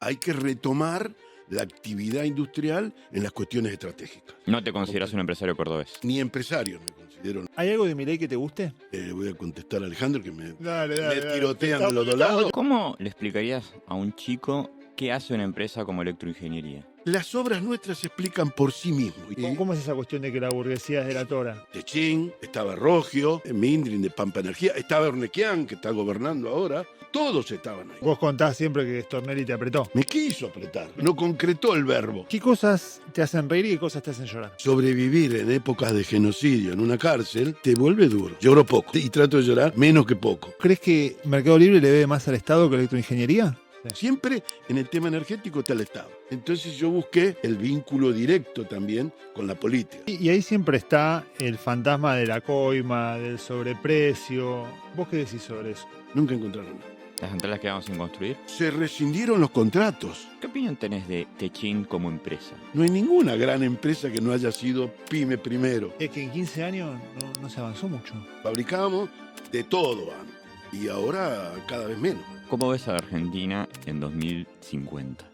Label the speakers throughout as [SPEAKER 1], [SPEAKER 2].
[SPEAKER 1] hay que retomar la actividad industrial en las cuestiones estratégicas.
[SPEAKER 2] ¿No te consideras un empresario cordobés?
[SPEAKER 1] Ni empresario me considero.
[SPEAKER 3] ¿Hay algo de Milei que te guste?
[SPEAKER 1] Voy a contestar a Alejandro que me
[SPEAKER 3] Dale.
[SPEAKER 1] tirotean de los dos lados.
[SPEAKER 2] ¿Cómo le explicarías a un chico qué hace una empresa como electroingeniería?
[SPEAKER 1] Las obras nuestras se explican por sí mismas.
[SPEAKER 3] ¿Cómo es esa cuestión de que la burguesía es delatora?
[SPEAKER 1] Techín, estaba Rogio, Mindrin de Pampa Energía, estaba Ernequian, que está gobernando ahora. Todos estaban ahí.
[SPEAKER 3] Vos contás siempre que Stornelli te apretó.
[SPEAKER 1] Me quiso apretar, no concretó el verbo.
[SPEAKER 3] ¿Qué cosas te hacen reír y qué cosas te hacen llorar?
[SPEAKER 1] Sobrevivir en épocas de genocidio en una cárcel te vuelve duro. Lloro poco y trato de llorar menos que poco.
[SPEAKER 3] ¿Crees que Mercado Libre le debe más al Estado que a electroingeniería?
[SPEAKER 1] Siempre en el tema energético está el Estado. Entonces yo busqué el vínculo directo también con la política.
[SPEAKER 3] Y ahí siempre está el fantasma de la coima, del sobreprecio. ¿Vos qué decís sobre eso?
[SPEAKER 1] Nunca encontraron nada.
[SPEAKER 2] ¿Las centrales quedaron sin construir?
[SPEAKER 1] Se rescindieron los contratos.
[SPEAKER 2] ¿Qué opinión tenés de Techín como empresa?
[SPEAKER 1] No hay ninguna gran empresa que no haya sido pyme primero.
[SPEAKER 3] Es que en 15 años no se avanzó mucho.
[SPEAKER 1] Fabricábamos de todo antes y ahora cada vez menos.
[SPEAKER 2] ¿Cómo ves a Argentina en 2050?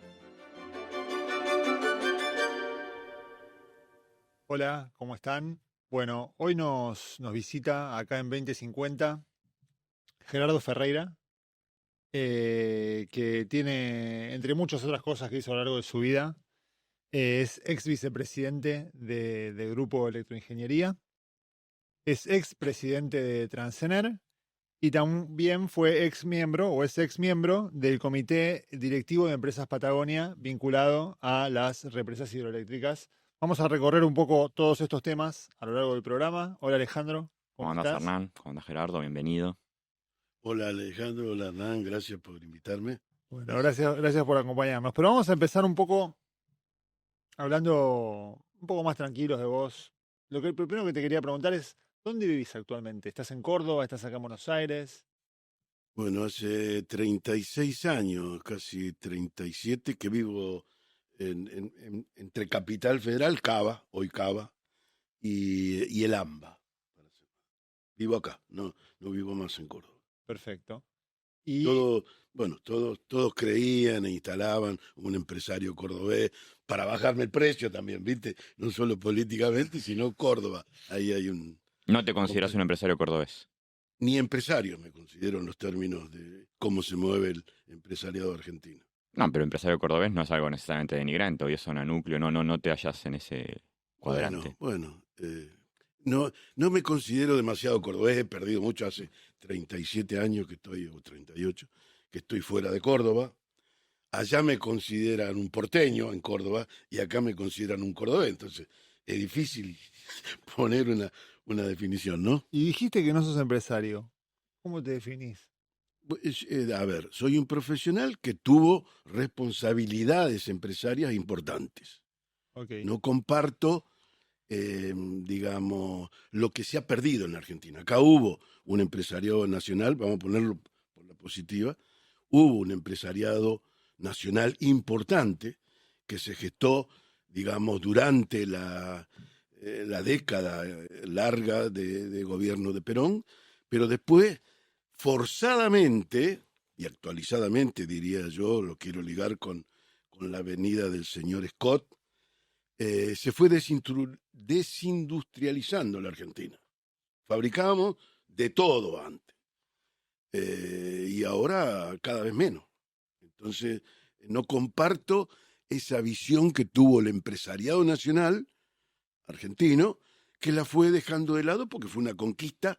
[SPEAKER 3] Hola, ¿cómo están? Bueno, hoy nos visita acá en 2050 Gerardo Ferreira, que tiene, entre muchas otras cosas que hizo a lo largo de su vida, es ex vicepresidente de Grupo Electroingeniería, es ex presidente de Transener y también fue ex miembro o es ex miembro del Comité Directivo de Empresas Patagonia vinculado a las represas hidroeléctricas. Vamos a recorrer un poco todos estos temas a lo largo del programa. Hola Alejandro.
[SPEAKER 2] ¿Cómo andás, Hernán? ¿Cómo andás, Gerardo? Bienvenido.
[SPEAKER 1] Hola Alejandro, hola Hernán, gracias por invitarme.
[SPEAKER 3] Bueno, gracias por acompañarnos. Pero vamos a empezar un poco hablando un poco más tranquilos de vos. Lo primero que te quería preguntar es, ¿dónde vivís actualmente? ¿Estás en Córdoba? ¿Estás acá en Buenos Aires?
[SPEAKER 1] Bueno, hace 36 años, casi 37, que vivo entre Capital Federal, hoy Cava, y el AMBA. Vivo acá, no vivo más en Córdoba.
[SPEAKER 3] Perfecto. Y
[SPEAKER 1] Todos creían e instalaban un empresario cordobés para bajarme el precio también, ¿viste? No solo políticamente, sino Córdoba. Ahí hay un...
[SPEAKER 2] ¿No te consideras un empresario cordobés?
[SPEAKER 1] Ni empresario me considero en los términos de cómo se mueve el empresariado argentino.
[SPEAKER 2] No, pero empresario cordobés no es algo necesariamente denigrante. Hoy es zona núcleo, no te hallas en ese cuadrante.
[SPEAKER 1] No me considero demasiado cordobés, he perdido mucho, hace 37 años que estoy, o 38, que estoy fuera de Córdoba. Allá me consideran un porteño en Córdoba y acá me consideran un cordobés, entonces es difícil poner una definición, ¿no?
[SPEAKER 3] Y dijiste que no sos empresario. ¿Cómo te definís?
[SPEAKER 1] Soy un profesional que tuvo responsabilidades empresarias importantes.
[SPEAKER 3] Okay.
[SPEAKER 1] No comparto digamos, lo que se ha perdido en la Argentina. Acá hubo un empresariado nacional, vamos a ponerlo por la positiva, hubo un empresariado nacional importante que se gestó, digamos, durante la década larga de gobierno de Perón, pero después, forzadamente y actualizadamente, diría yo, lo quiero ligar con la venida del señor Scott, se fue desindustrializando la Argentina. Fabricábamos de todo antes. Y ahora cada vez menos. Entonces, no comparto esa visión que tuvo el empresariado nacional argentino, que la fue dejando de lado porque fue una conquista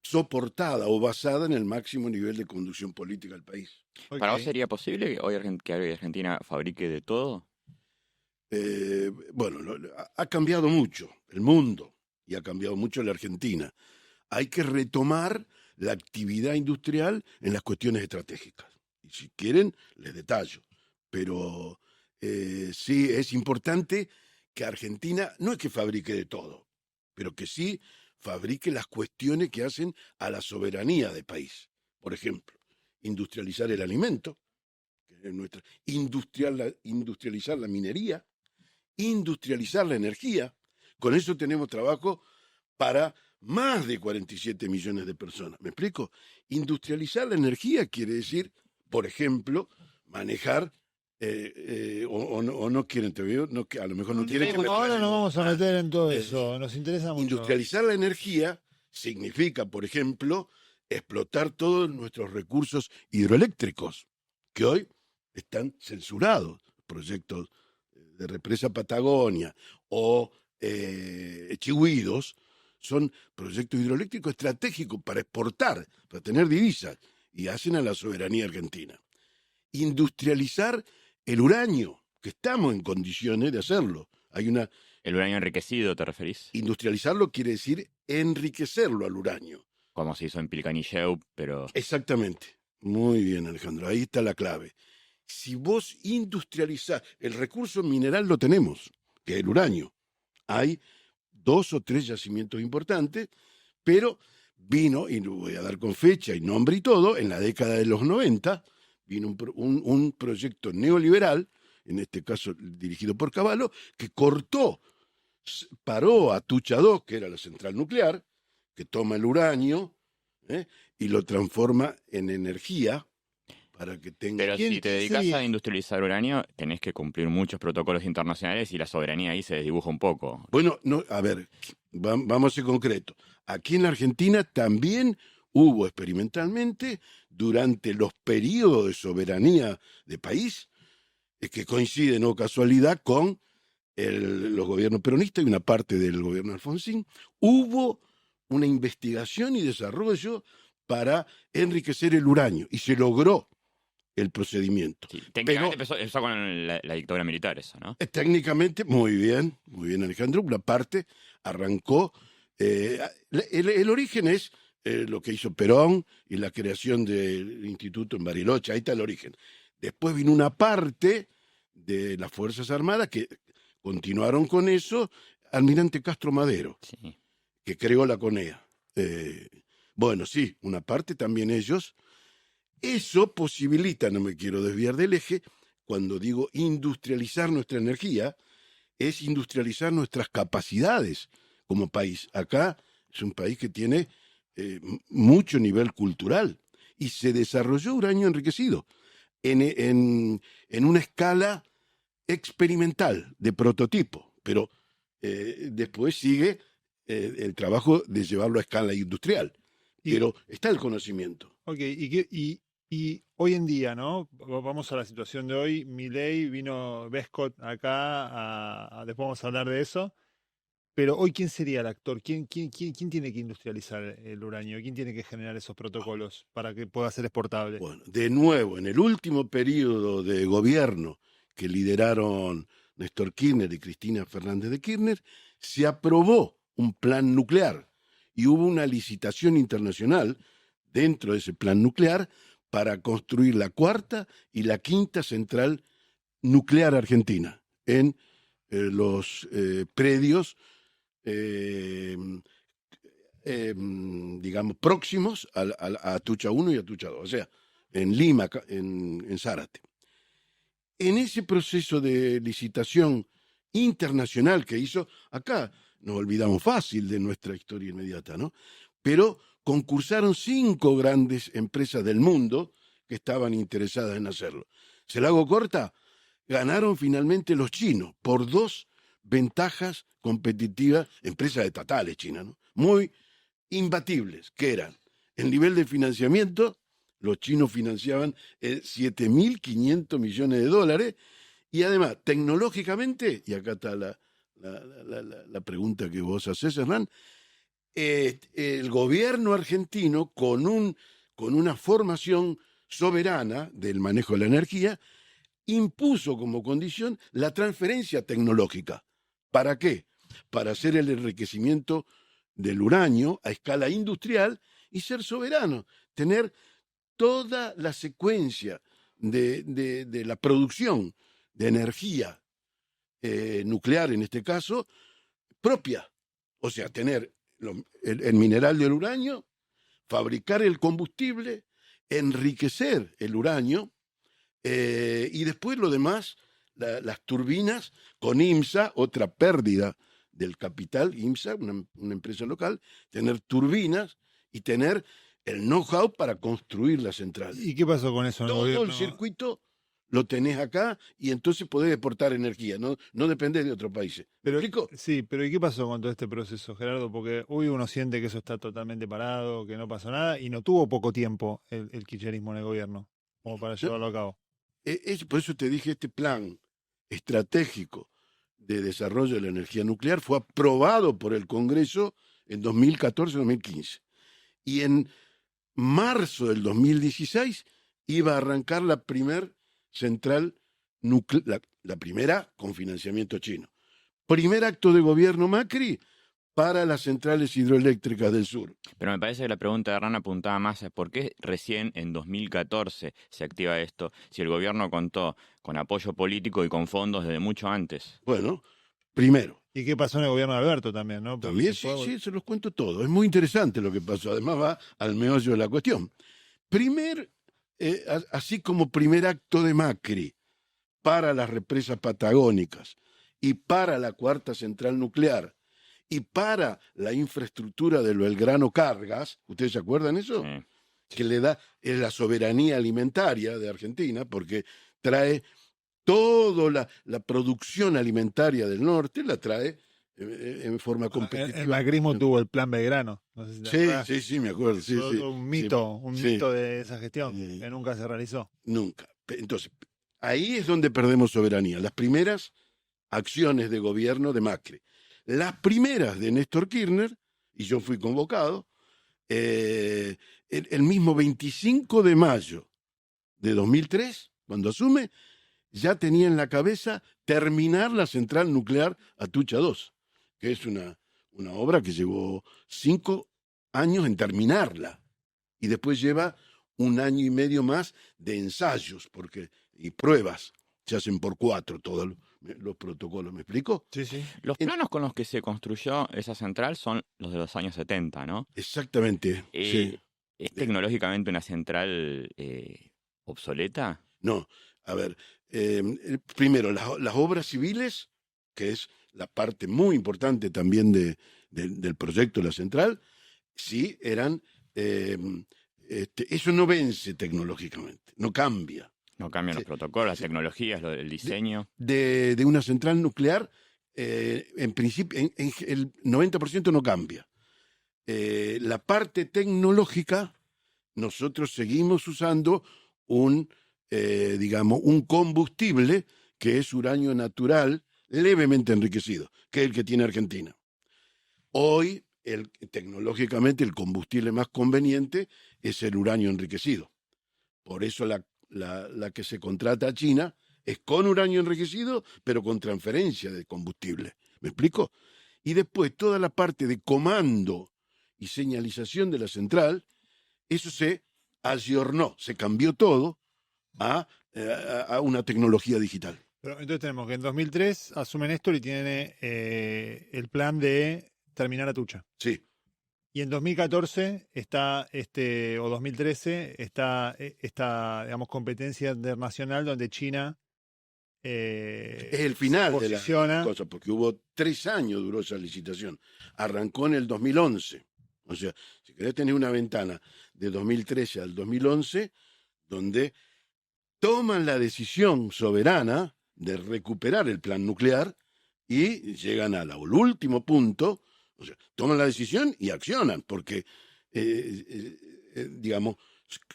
[SPEAKER 1] soportada o basada en el máximo nivel de conducción política del país.
[SPEAKER 2] Okay. ¿Para vos sería posible que hoy Argentina fabrique de todo?
[SPEAKER 1] Ha cambiado mucho el mundo y ha cambiado mucho la Argentina. Hay que retomar la actividad industrial en las cuestiones estratégicas. Y si quieren, les detallo. Pero sí es importante que Argentina no es que fabrique de todo, pero que sí fabrique las cuestiones que hacen a la soberanía del país. Por ejemplo, industrializar el alimento, que es nuestra, industrializar la minería, industrializar la energía. Con eso tenemos trabajo para más de 47 millones de personas. ¿Me explico? Industrializar la energía quiere decir por ejemplo, manejar, o no quieren, te veo, a lo mejor no quieren que me
[SPEAKER 3] Ahora nos vamos a meter en todo
[SPEAKER 1] Eh,
[SPEAKER 3] eso, nos interesa mucho.
[SPEAKER 1] Industrializar la energía significa, por ejemplo, explotar todos nuestros recursos hidroeléctricos, que hoy están censurados. Proyectos de Represa Patagonia o Chihuidos son proyectos hidroeléctricos estratégicos para exportar, para tener divisas, y hacen a la soberanía argentina. Industrializar el uranio, que estamos en condiciones de hacerlo. Hay una
[SPEAKER 2] ¿El uranio enriquecido te referís?
[SPEAKER 1] Industrializarlo quiere decir enriquecerlo al uranio.
[SPEAKER 2] Como se hizo en Pilcanilleu, pero...
[SPEAKER 1] Exactamente. Muy bien, Alejandro. Ahí está la clave. Si vos industrializás, el recurso mineral lo tenemos, que es el uranio. Hay 2 o 3 yacimientos importantes, pero vino, y lo voy a dar con fecha y nombre y todo, en la década de los 90, vino un proyecto neoliberal, en este caso dirigido por Cavallo, que paró a Tucha 2, que era la central nuclear, que toma el uranio y lo transforma en energía para que tenga...
[SPEAKER 2] Pero si te dedicas a industrializar uranio, tenés que cumplir muchos protocolos internacionales y la soberanía ahí se desdibuja un poco.
[SPEAKER 1] Bueno, no, a ver, vamos a ser concretos. Aquí en la Argentina también hubo experimentalmente, durante los periodos de soberanía de país, que coinciden, no casualidad, con los gobiernos peronistas y una parte del gobierno Alfonsín, hubo una investigación y desarrollo para enriquecer el uranio, y se logró el procedimiento.
[SPEAKER 2] Sí, técnicamente empezó con la dictadura militar eso, ¿no?
[SPEAKER 1] Técnicamente, muy bien Alejandro, una parte arrancó, el origen es lo que hizo Perón y la creación del instituto en Bariloche, ahí está el origen. Después vino una parte de las Fuerzas Armadas que continuaron con eso, Almirante Castro Madero,
[SPEAKER 2] Sí.
[SPEAKER 1] que creó la CONEA. Bueno, sí, una parte también ellos. Eso posibilita, no me quiero desviar del eje, cuando digo industrializar nuestra energía, es industrializar nuestras capacidades como país. Acá es un país que tiene mucho nivel cultural y se desarrolló uranio enriquecido en una escala experimental, de prototipo, pero después sigue el trabajo de llevarlo a escala industrial. Pero está el conocimiento.
[SPEAKER 3] Ok, y hoy en día, ¿no? Vamos a la situación de hoy. Milei, vino Bescott acá, después vamos a hablar de eso. Pero hoy, ¿quién sería el actor? ¿Quién tiene que industrializar el uranio? ¿Quién tiene que generar esos protocolos para que pueda ser exportable?
[SPEAKER 1] Bueno, de nuevo, en el último periodo de gobierno que lideraron Néstor Kirchner y Cristina Fernández de Kirchner, se aprobó un plan nuclear y hubo una licitación internacional dentro de ese plan nuclear para construir la 4ª y la 5ª central nuclear argentina en los predios digamos, próximos a Atucha 1 y Atucha 2, o sea, en Lima, en Zárate. En ese proceso de licitación internacional que hizo, acá nos olvidamos fácil de nuestra historia inmediata, ¿no? Pero concursaron 5 grandes empresas del mundo que estaban interesadas en hacerlo. Se la hago corta, ganaron finalmente los chinos por 2 ventajas competitivas, empresas estatales chinas, ¿no? Muy imbatibles, que eran el nivel de financiamiento. Los chinos financiaban 7.500 millones de dólares, y además, tecnológicamente, y acá está la pregunta que vos hacés, Hernán, el gobierno argentino, con una formación soberana del manejo de la energía, impuso como condición la transferencia tecnológica. ¿Para qué? Para hacer el enriquecimiento del uranio a escala industrial y ser soberano, tener toda la secuencia de la producción de energía nuclear, en este caso, propia. O sea, tener el mineral del uranio, fabricar el combustible, enriquecer el uranio, y después lo demás, las turbinas, con IMSA, otra pérdida del capital, IMSA, una empresa local, tener turbinas y tener el know-how para construir la central.
[SPEAKER 3] ¿Y qué pasó con eso en el
[SPEAKER 1] Todo
[SPEAKER 3] gobierno?
[SPEAKER 1] el circuito lo tenés acá y entonces podés exportar energía, no dependés de otros países. ¿Me
[SPEAKER 3] Pero,
[SPEAKER 1] explico?
[SPEAKER 3] sí, pero ¿y qué pasó con todo este proceso, Gerardo? Porque hoy uno siente que eso está totalmente parado, que no pasó nada, y no tuvo poco tiempo el kirchnerismo en el gobierno como para llevarlo a cabo.
[SPEAKER 1] Por eso te dije, este plan estratégico de desarrollo de la energía nuclear fue aprobado por el Congreso en 2014-2015. Y en marzo del 2016 iba a arrancar la primera central nuclear, la primera con financiamiento chino. Primer acto de gobierno Macri para las centrales hidroeléctricas del sur.
[SPEAKER 2] Pero me parece que la pregunta de Hernán apuntaba más a por qué recién en 2014 se activa esto, si el gobierno contó con apoyo político y con fondos desde mucho antes.
[SPEAKER 1] Bueno, primero.
[SPEAKER 3] ¿Y qué pasó en el gobierno de Alberto también, no? Porque
[SPEAKER 1] También sí, se los cuento todo. Es muy interesante lo que pasó. Además va al meollo de la cuestión. Así como primer acto de Macri para las represas patagónicas y para la cuarta central nuclear y para la infraestructura del Belgrano Cargas, ¿ustedes se acuerdan eso?
[SPEAKER 2] Sí.
[SPEAKER 1] Que le da la soberanía alimentaria de Argentina, porque trae toda la producción alimentaria del norte, la trae en forma competitiva.
[SPEAKER 3] El macrismo tuvo el plan Belgrano. No sé si te acordás.
[SPEAKER 1] Sí, me acuerdo. Sí,
[SPEAKER 3] Fue
[SPEAKER 1] sí,
[SPEAKER 3] un mito,
[SPEAKER 1] sí.
[SPEAKER 3] mito de esa gestión que nunca se realizó.
[SPEAKER 1] Nunca. Entonces, ahí es donde perdemos soberanía. Las primeras acciones de gobierno de Macri. Las primeras de Néstor Kirchner, y yo fui convocado, el mismo 25 de mayo de 2003, cuando asume, ya tenía en la cabeza terminar la central nuclear Atucha 2, que es una obra que llevó 5 años en terminarla, y después lleva 1 año y medio más de ensayos y pruebas. Se hacen por 4 todos los protocolos, ¿me explico?
[SPEAKER 3] Sí, sí.
[SPEAKER 2] Los planos con los que se construyó esa central son los de los años 70, ¿no?
[SPEAKER 1] Exactamente, sí.
[SPEAKER 2] ¿Es tecnológicamente una central obsoleta?
[SPEAKER 1] No, a ver, primero, las obras civiles, que es la parte muy importante también del proyecto de la central, sí eran, eso no vence tecnológicamente, no cambia.
[SPEAKER 2] No cambian los protocolos, las tecnologías, el diseño.
[SPEAKER 1] De una central nuclear, en principio, el 90% no cambia. La parte tecnológica, nosotros seguimos usando un combustible que es uranio natural levemente enriquecido, que es el que tiene Argentina. Hoy, tecnológicamente, el combustible más conveniente es el uranio enriquecido. Por eso la que se contrata a China es con uranio enriquecido, pero con transferencia de combustible. ¿Me explico? Y después toda la parte de comando y señalización de la central, eso se ayornó, se cambió todo a una tecnología digital.
[SPEAKER 3] Pero entonces tenemos que en 2003 asume Néstor y tiene el plan de terminar Atucha.
[SPEAKER 1] Sí.
[SPEAKER 3] Y en 2014 está, o 2013, está digamos, competencia internacional donde China
[SPEAKER 1] es el final
[SPEAKER 3] posiciona.
[SPEAKER 1] de la cosa, porque hubo 3 años duró esa licitación. Arrancó en el 2011. O sea, si querés tener una ventana de 2013 al 2011, donde toman la decisión soberana de recuperar el plan nuclear y llegan al último punto. O sea, toman la decisión y accionan, porque,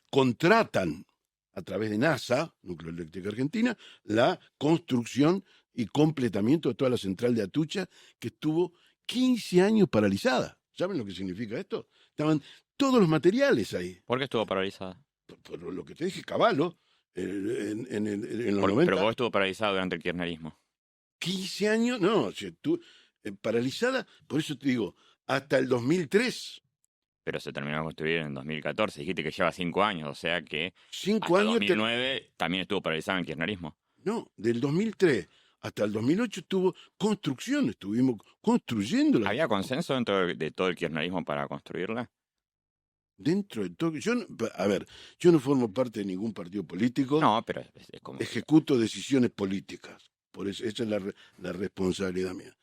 [SPEAKER 1] contratan a través de NASA, Núcleo Eléctrico Argentina, la construcción y completamiento de toda la central de Atucha, que estuvo 15 años paralizada. ¿Saben lo que significa esto? Estaban todos los materiales ahí.
[SPEAKER 2] ¿Por qué estuvo paralizada?
[SPEAKER 1] Por lo que te dije, Caballo, en los 90.
[SPEAKER 2] Pero vos estuvo paralizada durante el kirchnerismo.
[SPEAKER 1] 15 años, no, paralizada, por eso te digo, hasta el 2003.
[SPEAKER 2] Pero se terminó de construir en 2014. Dijiste que lleva 5 años, o sea que
[SPEAKER 1] 5
[SPEAKER 2] hasta
[SPEAKER 1] años.
[SPEAKER 2] 2009 también estuvo paralizada en el kirchnerismo.
[SPEAKER 1] No, del 2003 hasta el 2008 estuvo construcción, estuvimos construyéndola.
[SPEAKER 2] ¿Había consenso dentro de todo el kirchnerismo para construirla?
[SPEAKER 1] Dentro de todo. Yo no formo parte de ningún partido político.
[SPEAKER 2] No, pero es como.
[SPEAKER 1] Ejecuto decisiones políticas. Por eso, esa es la responsabilidad mía.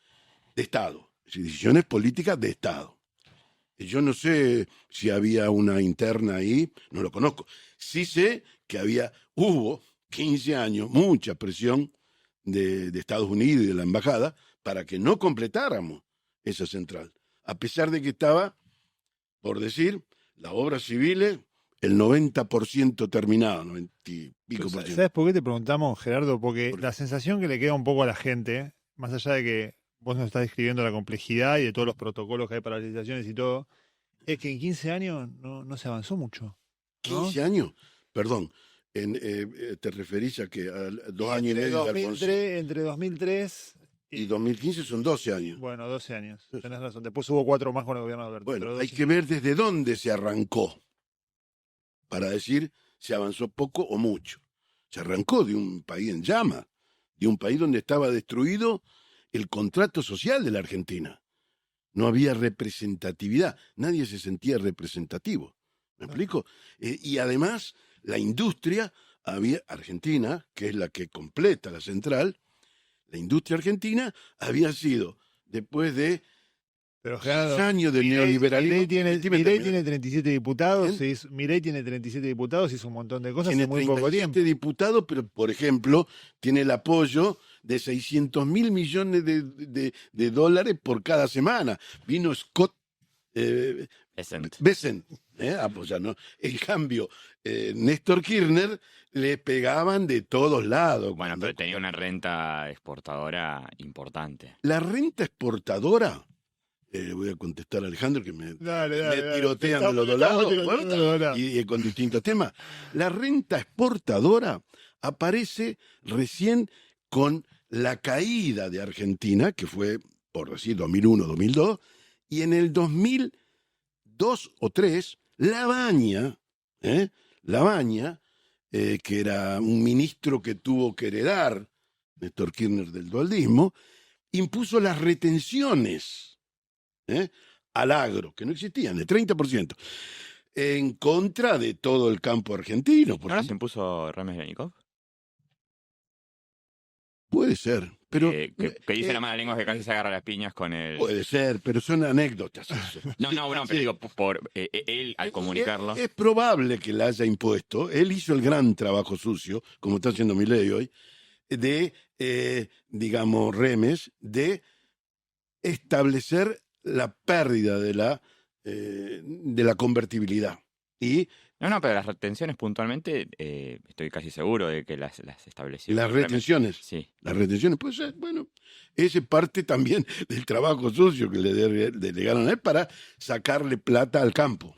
[SPEAKER 1] De Estado. Es decir, decisiones políticas de Estado. Yo no sé si había una interna ahí, no lo conozco. Sí sé que hubo 15 años, mucha presión de Estados Unidos y de la embajada para que no completáramos esa central. A pesar de que estaba, por decir, las obras civiles, el 90% terminado, 90 y pico por ciento.
[SPEAKER 3] ¿Sabes por qué te preguntamos, Gerardo? Porque
[SPEAKER 1] ¿Por qué?
[SPEAKER 3] la sensación que le queda un poco a la gente, más allá de que vos nos estás describiendo la complejidad y de todos los protocolos que hay para las licitaciones y todo, es que en 15 años no se avanzó mucho, ¿no?
[SPEAKER 1] 15 años, perdón, te referís a que a 2 años y medio de Alfonsín.
[SPEAKER 3] Entre 2003
[SPEAKER 1] Y 2015 son 12 años.
[SPEAKER 3] Bueno, 12 años, tenés razón. Después hubo 4 más con el gobierno de Alberto.
[SPEAKER 1] Bueno,
[SPEAKER 3] pero
[SPEAKER 1] hay
[SPEAKER 3] 12.
[SPEAKER 1] que ver desde dónde se arrancó para decir si avanzó poco o mucho. Se arrancó de un país en llamas, de un país donde estaba destruido el contrato social de la Argentina. No había representatividad, nadie se sentía representativo. ¿Me explico? Y además, la industria argentina, que es la que completa la central, la industria argentina había sido, después de
[SPEAKER 3] Pero Gerardo,
[SPEAKER 1] años de neoliberalismo.
[SPEAKER 3] Milei tiene 37 diputados,
[SPEAKER 1] ¿Bien?
[SPEAKER 3] Milei tiene 37 diputados, hizo un montón de cosas
[SPEAKER 1] Tiene
[SPEAKER 3] en muy poco
[SPEAKER 1] 37
[SPEAKER 3] tiempo.
[SPEAKER 1] diputados, pero, por ejemplo, tiene el apoyo de 600.000 millones de dólares por cada semana. Vino Scott Bessent a apoyarnos. En cambio, Néstor Kirchner le pegaban de todos lados.
[SPEAKER 2] Bueno, pero tenía una renta exportadora importante.
[SPEAKER 1] La renta exportadora, le voy a contestar a Alejandro que me tirotean de los dos lados, y con distintos temas. La renta exportadora aparece recién con la caída de Argentina, que fue, por decir, 2001-2002, y en el 2002 o 2003, Labaña, que era un ministro que tuvo que heredar Néstor Kirchner del dualdismo, impuso las retenciones al agro, que no existían, de 30%, en contra de todo el campo argentino.
[SPEAKER 2] ¿Ahora se impuso Remes Lenikov?
[SPEAKER 1] Puede ser, pero...
[SPEAKER 2] que dice la mala lengua que casi se agarra las piñas con el...
[SPEAKER 1] Puede ser, pero son anécdotas eso.
[SPEAKER 2] No, pero
[SPEAKER 1] Sí.
[SPEAKER 2] digo, él al comunicarlo...
[SPEAKER 1] Es probable que la haya impuesto. Él hizo el gran trabajo sucio, como está haciendo Milei hoy, de, digamos, Remes, de establecer la pérdida de la convertibilidad. Y
[SPEAKER 2] No, pero las retenciones puntualmente, estoy casi seguro de que las estableció.
[SPEAKER 1] las
[SPEAKER 2] Remes.
[SPEAKER 1] retenciones,
[SPEAKER 2] Sí.
[SPEAKER 1] las retenciones, puede ser, bueno, ese parte también del trabajo sucio que le delegaron a él para sacarle plata al campo.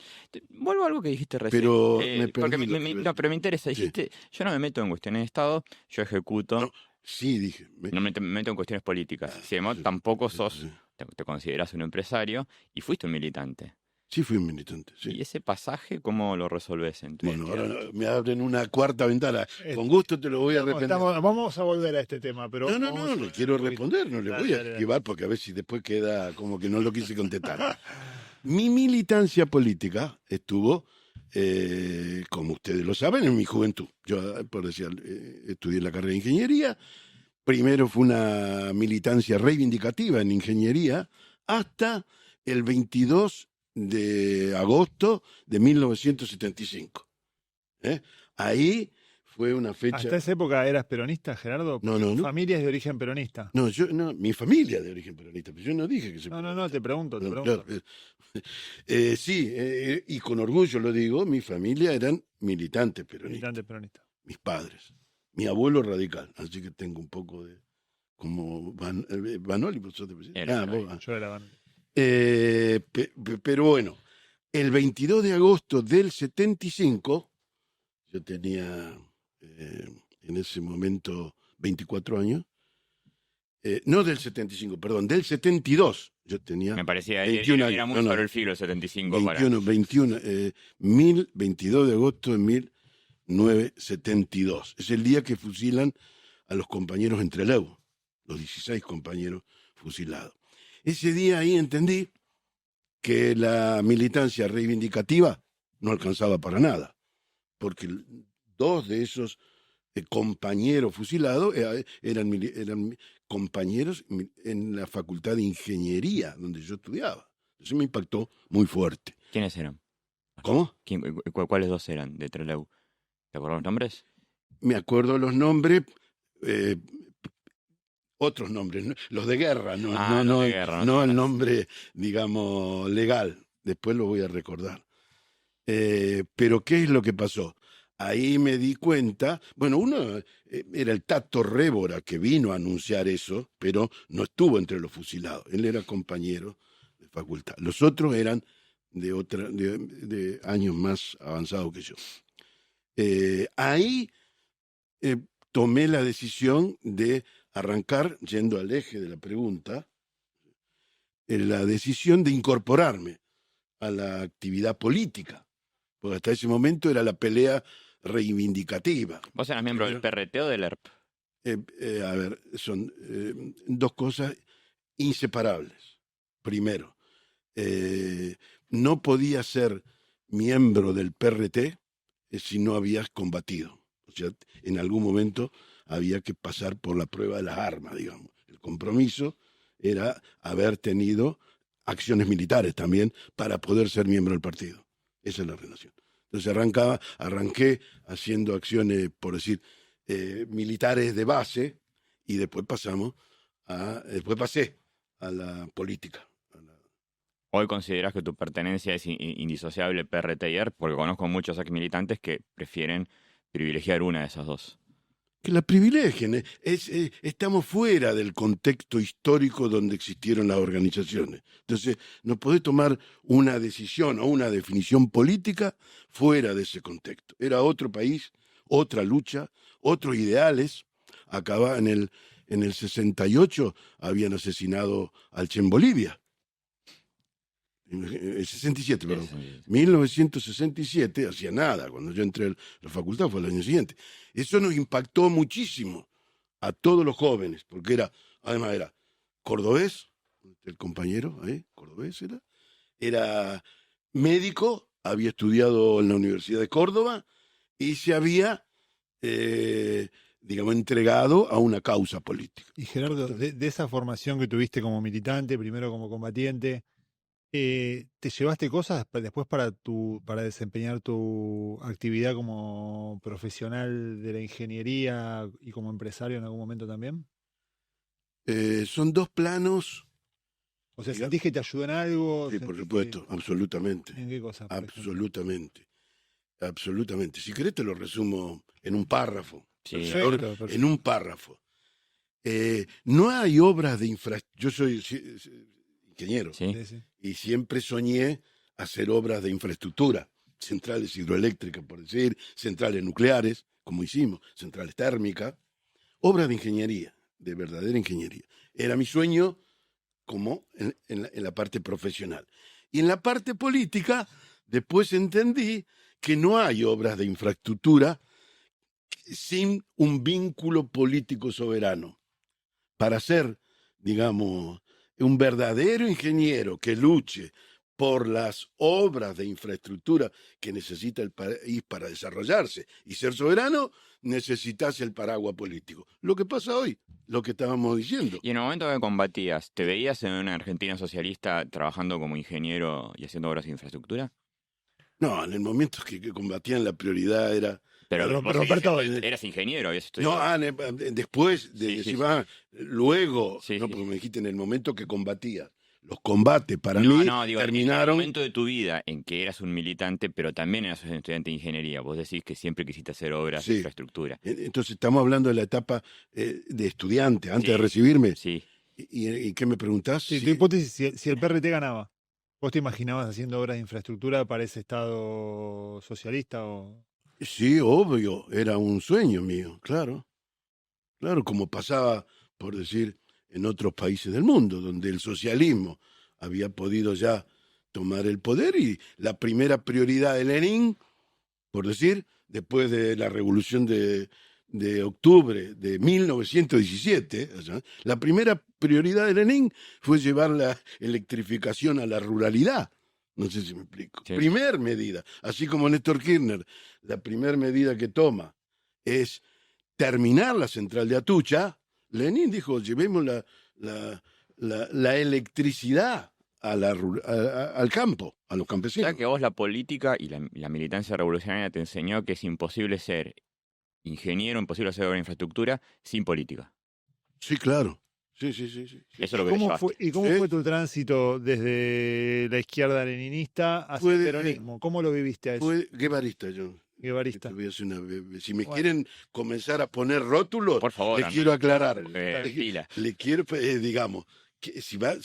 [SPEAKER 2] Vuelvo a algo que dijiste recién.
[SPEAKER 1] Pero me
[SPEAKER 2] porque
[SPEAKER 1] perdí lo que iba a decir.
[SPEAKER 2] no, pero me interesa.
[SPEAKER 1] Sí.
[SPEAKER 2] Dijiste, yo no me meto en cuestiones de Estado, yo ejecuto.
[SPEAKER 1] No, sí, dije.
[SPEAKER 2] No me meto en cuestiones políticas. Si además
[SPEAKER 1] Sí.
[SPEAKER 2] tampoco te consideras un empresario y fuiste un militante.
[SPEAKER 1] Sí, fui un militante, sí.
[SPEAKER 2] ¿Y ese pasaje cómo lo resolves en tu
[SPEAKER 1] Bueno,
[SPEAKER 2] identidad?
[SPEAKER 1] ahora me abren una cuarta ventana. Con gusto te lo voy a responder.
[SPEAKER 3] Vamos a volver a este tema, pero...
[SPEAKER 1] No,
[SPEAKER 3] vamos a
[SPEAKER 1] le
[SPEAKER 3] volver
[SPEAKER 1] quiero
[SPEAKER 3] un poquito.
[SPEAKER 1] responder, no le
[SPEAKER 3] Dale,
[SPEAKER 1] voy a
[SPEAKER 3] dale.
[SPEAKER 1] esquivar porque a ver si después queda como que no lo quise contestar. Mi militancia política estuvo, como ustedes lo saben, en mi juventud. Yo, por decir, estudié la carrera de ingeniería. Primero fue una militancia reivindicativa en ingeniería hasta el 22 de agosto de 1975. Ahí fue una fecha...
[SPEAKER 3] ¿Hasta esa época eras peronista, Gerardo?
[SPEAKER 1] No, no.
[SPEAKER 3] Familias de origen peronista.
[SPEAKER 1] No, mi familia de origen peronista, pero yo no dije que se...
[SPEAKER 3] No, te pregunto.
[SPEAKER 1] Claro, sí, y con orgullo lo digo, mi familia eran militantes peronistas,
[SPEAKER 3] Militante peronista.
[SPEAKER 1] mis padres. Mi abuelo radical, así que tengo un poco de... Como Vanoli, vosotros.
[SPEAKER 2] Era
[SPEAKER 1] Vos,
[SPEAKER 3] Yo era
[SPEAKER 1] pero bueno, el 22 de agosto del 75, yo tenía en ese momento 24 años, no del 75, perdón, del 72, yo tenía
[SPEAKER 2] Me parecía
[SPEAKER 1] 21
[SPEAKER 2] era
[SPEAKER 1] años.
[SPEAKER 2] muy
[SPEAKER 1] No,
[SPEAKER 2] sobre el filo el 75 para...
[SPEAKER 1] 22 de agosto de 1972. Es el día que fusilan a los compañeros entre Trelew, los 16 compañeros fusilados. Ese día ahí entendí que la militancia reivindicativa no alcanzaba para nada, porque dos de esos compañeros fusilados eran compañeros en la facultad de ingeniería donde yo estudiaba. Entonces me impactó muy fuerte.
[SPEAKER 2] ¿Quiénes eran?
[SPEAKER 1] ¿Cómo?
[SPEAKER 2] ¿Cuáles dos eran de Trelew? ¿Te acuerdas los nombres?
[SPEAKER 1] Me acuerdo los nombres, eh, otros nombres, ¿no? Los de guerra, no,
[SPEAKER 2] Ah,
[SPEAKER 1] no,
[SPEAKER 2] los
[SPEAKER 1] no,
[SPEAKER 2] de guerra, no
[SPEAKER 1] no el
[SPEAKER 2] sé.
[SPEAKER 1] nombre, digamos, legal. Después lo voy a recordar. Pero ¿qué es lo que pasó? Ahí me di cuenta, bueno, uno era el Tato Révora que vino a anunciar eso, pero no estuvo entre los fusilados. Él era compañero de facultad. Los otros eran de años más avanzados que yo. Ahí eh, tomé la decisión de arrancar, yendo al eje de la pregunta, la decisión de incorporarme a la actividad política, porque hasta ese momento era la pelea reivindicativa.
[SPEAKER 2] ¿Vos eras miembro del PRT o del ERP?
[SPEAKER 1] A ver, son dos cosas inseparables. Primero, no podías ser miembro del PRT si no habías combatido. O sea, en algún momento había que pasar por la prueba de las armas, digamos. El compromiso era haber tenido acciones militares también para poder ser miembro del partido. Esa es la relación. Entonces arranqué haciendo acciones, por decir, militares de base, y después después pasé a la política.
[SPEAKER 2] ¿Hoy consideras que tu pertenencia es indisociable PRT y ERP? Porque conozco muchos ex militantes que prefieren privilegiar una de esas dos.
[SPEAKER 1] Que la privilegien. Estamos fuera del contexto histórico donde existieron las organizaciones. Entonces, no podés tomar una decisión o una definición política fuera de ese contexto. Era otro país, otra lucha, otros ideales. Acaba en el 68 habían asesinado al Che en Bolivia. El 67, perdón. 1967, hacía nada, cuando yo entré a la facultad fue el año siguiente. Eso nos impactó muchísimo a todos los jóvenes, porque además era cordobés, el compañero, cordobés era médico, había estudiado en la Universidad de Córdoba y se había, digamos, entregado a una causa política.
[SPEAKER 3] Y Gerardo, de esa formación que tuviste como militante, primero como combatiente, ¿te llevaste cosas después para desempeñar tu actividad como profesional de la ingeniería y como empresario en algún momento también?
[SPEAKER 1] Son dos planos.
[SPEAKER 3] O sea, ¿sentís que te ayudó en algo?
[SPEAKER 1] Sí, por supuesto, absolutamente.
[SPEAKER 3] ¿En qué cosa?
[SPEAKER 1] Absolutamente. Absolutamente. Si querés te lo resumo en un párrafo.
[SPEAKER 2] Sí.
[SPEAKER 3] Perfecto.
[SPEAKER 1] En un párrafo. No hay obras de infraestructura. Yo soy ingeniero.
[SPEAKER 2] ¿Sí?
[SPEAKER 3] Sí.
[SPEAKER 1] Y siempre soñé hacer obras de infraestructura. Centrales hidroeléctricas, por decir, centrales nucleares, como hicimos, centrales térmicas. Obras de ingeniería, de verdadera ingeniería. Era mi sueño como en la parte profesional. Y en la parte política, después entendí que no hay obras de infraestructura sin un vínculo político soberano. Para ser, digamos, un verdadero ingeniero que luche por las obras de infraestructura que necesita el país para desarrollarse y ser soberano, necesitas el paraguas político. Lo que pasa hoy, lo que estábamos diciendo.
[SPEAKER 2] Y en el momento que combatías, ¿te veías en una Argentina socialista trabajando como ingeniero y haciendo obras de infraestructura?
[SPEAKER 1] No, en el momento que combatían la prioridad era...
[SPEAKER 2] Pero vos
[SPEAKER 3] Roberto,
[SPEAKER 2] eras ingeniero, habías estudiado.
[SPEAKER 1] No, después de
[SPEAKER 2] Sí,
[SPEAKER 1] decir,
[SPEAKER 2] sí.
[SPEAKER 1] Luego,
[SPEAKER 2] Sí,
[SPEAKER 1] no,
[SPEAKER 2] sí.
[SPEAKER 1] porque me dijiste en el momento que combatía. Los combates para
[SPEAKER 2] No,
[SPEAKER 1] mí
[SPEAKER 2] no, digo, en el
[SPEAKER 1] terminaron.
[SPEAKER 2] momento de tu vida en que eras un militante, pero también eras un estudiante de ingeniería. Vos decís que siempre quisiste hacer obras de
[SPEAKER 1] Sí.
[SPEAKER 2] infraestructura.
[SPEAKER 1] Entonces estamos hablando de la etapa de estudiante, antes
[SPEAKER 2] Sí,
[SPEAKER 1] de recibirme.
[SPEAKER 2] Sí.
[SPEAKER 1] ¿Y qué me preguntás?
[SPEAKER 3] Sí,
[SPEAKER 1] Sí.
[SPEAKER 3] tu hipótesis, si el PRT ganaba, ¿vos te imaginabas haciendo obras de infraestructura para ese Estado socialista o...?
[SPEAKER 1] Sí, obvio, era un sueño mío, claro. Claro, como pasaba, por decir, en otros países del mundo, donde el socialismo había podido ya tomar el poder y la primera prioridad de Lenin, por decir, después de la revolución de octubre de 1917, la primera prioridad de Lenin fue llevar la electrificación a la ruralidad. No sé si me explico.
[SPEAKER 2] Sí.
[SPEAKER 1] Primer medida, así como Néstor Kirchner, la primera medida que toma es terminar la central de Atucha. Lenin dijo, llevemos la electricidad al campo, a los
[SPEAKER 2] O
[SPEAKER 1] campesinos.
[SPEAKER 2] sea que vos la política y la militancia revolucionaria te enseñó que es imposible ser ingeniero, imposible hacer infraestructura sin política.
[SPEAKER 1] Sí, claro. Sí.
[SPEAKER 2] Eso es lo que te
[SPEAKER 3] ¿Cómo
[SPEAKER 2] llevaste.
[SPEAKER 3] fue, y cómo fue tu tránsito desde la izquierda leninista hacia
[SPEAKER 1] Fue
[SPEAKER 3] el
[SPEAKER 1] de-
[SPEAKER 3] peronismo? ¿Cómo lo viviste a eso?
[SPEAKER 1] Fue guevarista yo.
[SPEAKER 3] Guevarista.
[SPEAKER 1] Te voy a hacer si me
[SPEAKER 3] Bueno.
[SPEAKER 1] quieren comenzar a poner rótulos,
[SPEAKER 2] Por favor,
[SPEAKER 1] les
[SPEAKER 2] Andrés.
[SPEAKER 1] quiero aclarar.
[SPEAKER 2] Pila.
[SPEAKER 1] Le quiero, digamos, que si van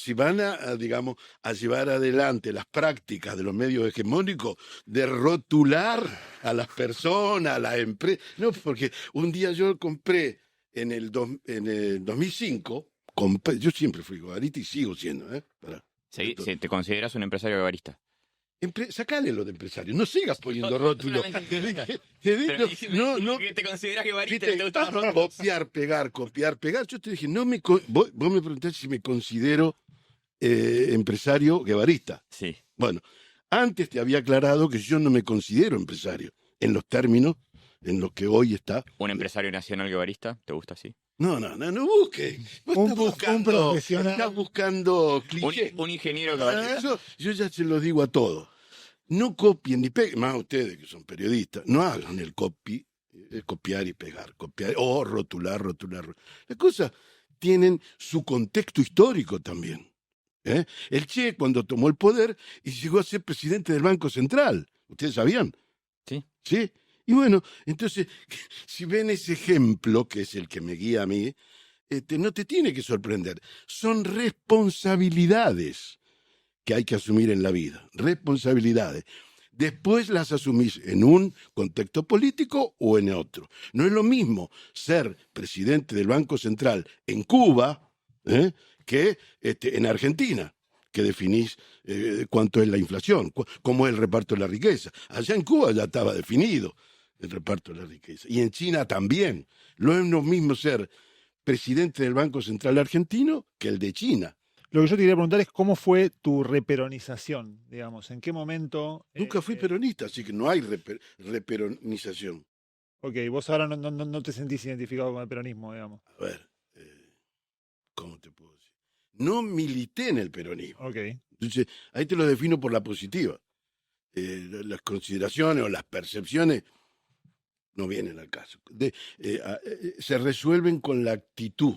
[SPEAKER 1] digamos, a llevar adelante las prácticas de los medios hegemónicos de rotular a las personas, a las empresas. No, porque un día yo compré en el 2005, yo siempre fui guavarista y sigo siendo,
[SPEAKER 2] ¿Te consideras un empresario guevarista?
[SPEAKER 1] Sacale lo de empresario, no sigas poniendo rótulos. No,
[SPEAKER 2] ¿Te consideras guevarista?
[SPEAKER 1] viste, copiar, pegar. Yo te dije, vos me preguntaste si me considero empresario guevarista.
[SPEAKER 2] Sí.
[SPEAKER 1] Bueno, antes te había aclarado que yo no me considero empresario en los términos en los que hoy está.
[SPEAKER 2] ¿Un empresario nacional guevarista? ¿Te gusta así?
[SPEAKER 1] No busque.
[SPEAKER 3] Un profesional.
[SPEAKER 1] Estás buscando clichés.
[SPEAKER 2] Un ingeniero guevarista.
[SPEAKER 1] Eso yo ya se lo digo a todos. No copien ni peguen, más ustedes que son periodistas, no hagan el copiar y pegar, copiar o rotular. Las cosas tienen su contexto histórico también. El Che, cuando tomó el poder y llegó a ser presidente del Banco Central, ¿ustedes sabían?
[SPEAKER 2] Sí.
[SPEAKER 1] ¿Sí? Y bueno, entonces, si ven ese ejemplo, que es el que me guía a mí, no te tiene que sorprender. Son responsabilidades que hay que asumir en la vida, responsabilidades. Después las asumís en un contexto político o en otro. No es lo mismo ser presidente del Banco Central en Cuba que en Argentina, que definís cuánto es la inflación, cómo es el reparto de la riqueza. Allá en Cuba ya estaba definido el reparto de la riqueza. Y en China también. No es lo mismo ser presidente del Banco Central argentino que el de China.
[SPEAKER 3] Lo que yo te quería preguntar es cómo fue tu reperonización, digamos, en qué momento...
[SPEAKER 1] Nunca fui peronista, así que no hay reperonización.
[SPEAKER 3] Ok, vos ahora no te sentís identificado con el peronismo, digamos.
[SPEAKER 1] A ver, ¿cómo te puedo decir? No milité en el peronismo.
[SPEAKER 3] Ok.
[SPEAKER 1] Entonces, ahí te lo defino por la positiva. Las consideraciones o las percepciones no vienen al caso. Se resuelven con la actitud.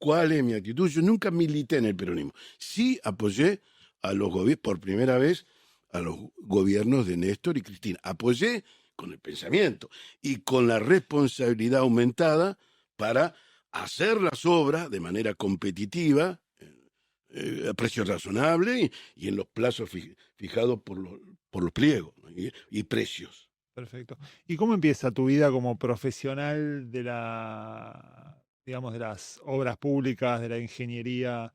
[SPEAKER 1] ¿Cuál es mi actitud? Yo nunca milité en el peronismo. Sí apoyé a los gobiernos, por primera vez, a los gobiernos de Néstor y Cristina. Apoyé con el pensamiento y con la responsabilidad aumentada para hacer las obras de manera competitiva, a precio razonable y en los plazos fijados por los pliegos, ¿no? y precios.
[SPEAKER 3] Perfecto. ¿Y cómo empieza tu vida como profesional de digamos, de las obras públicas, de la ingeniería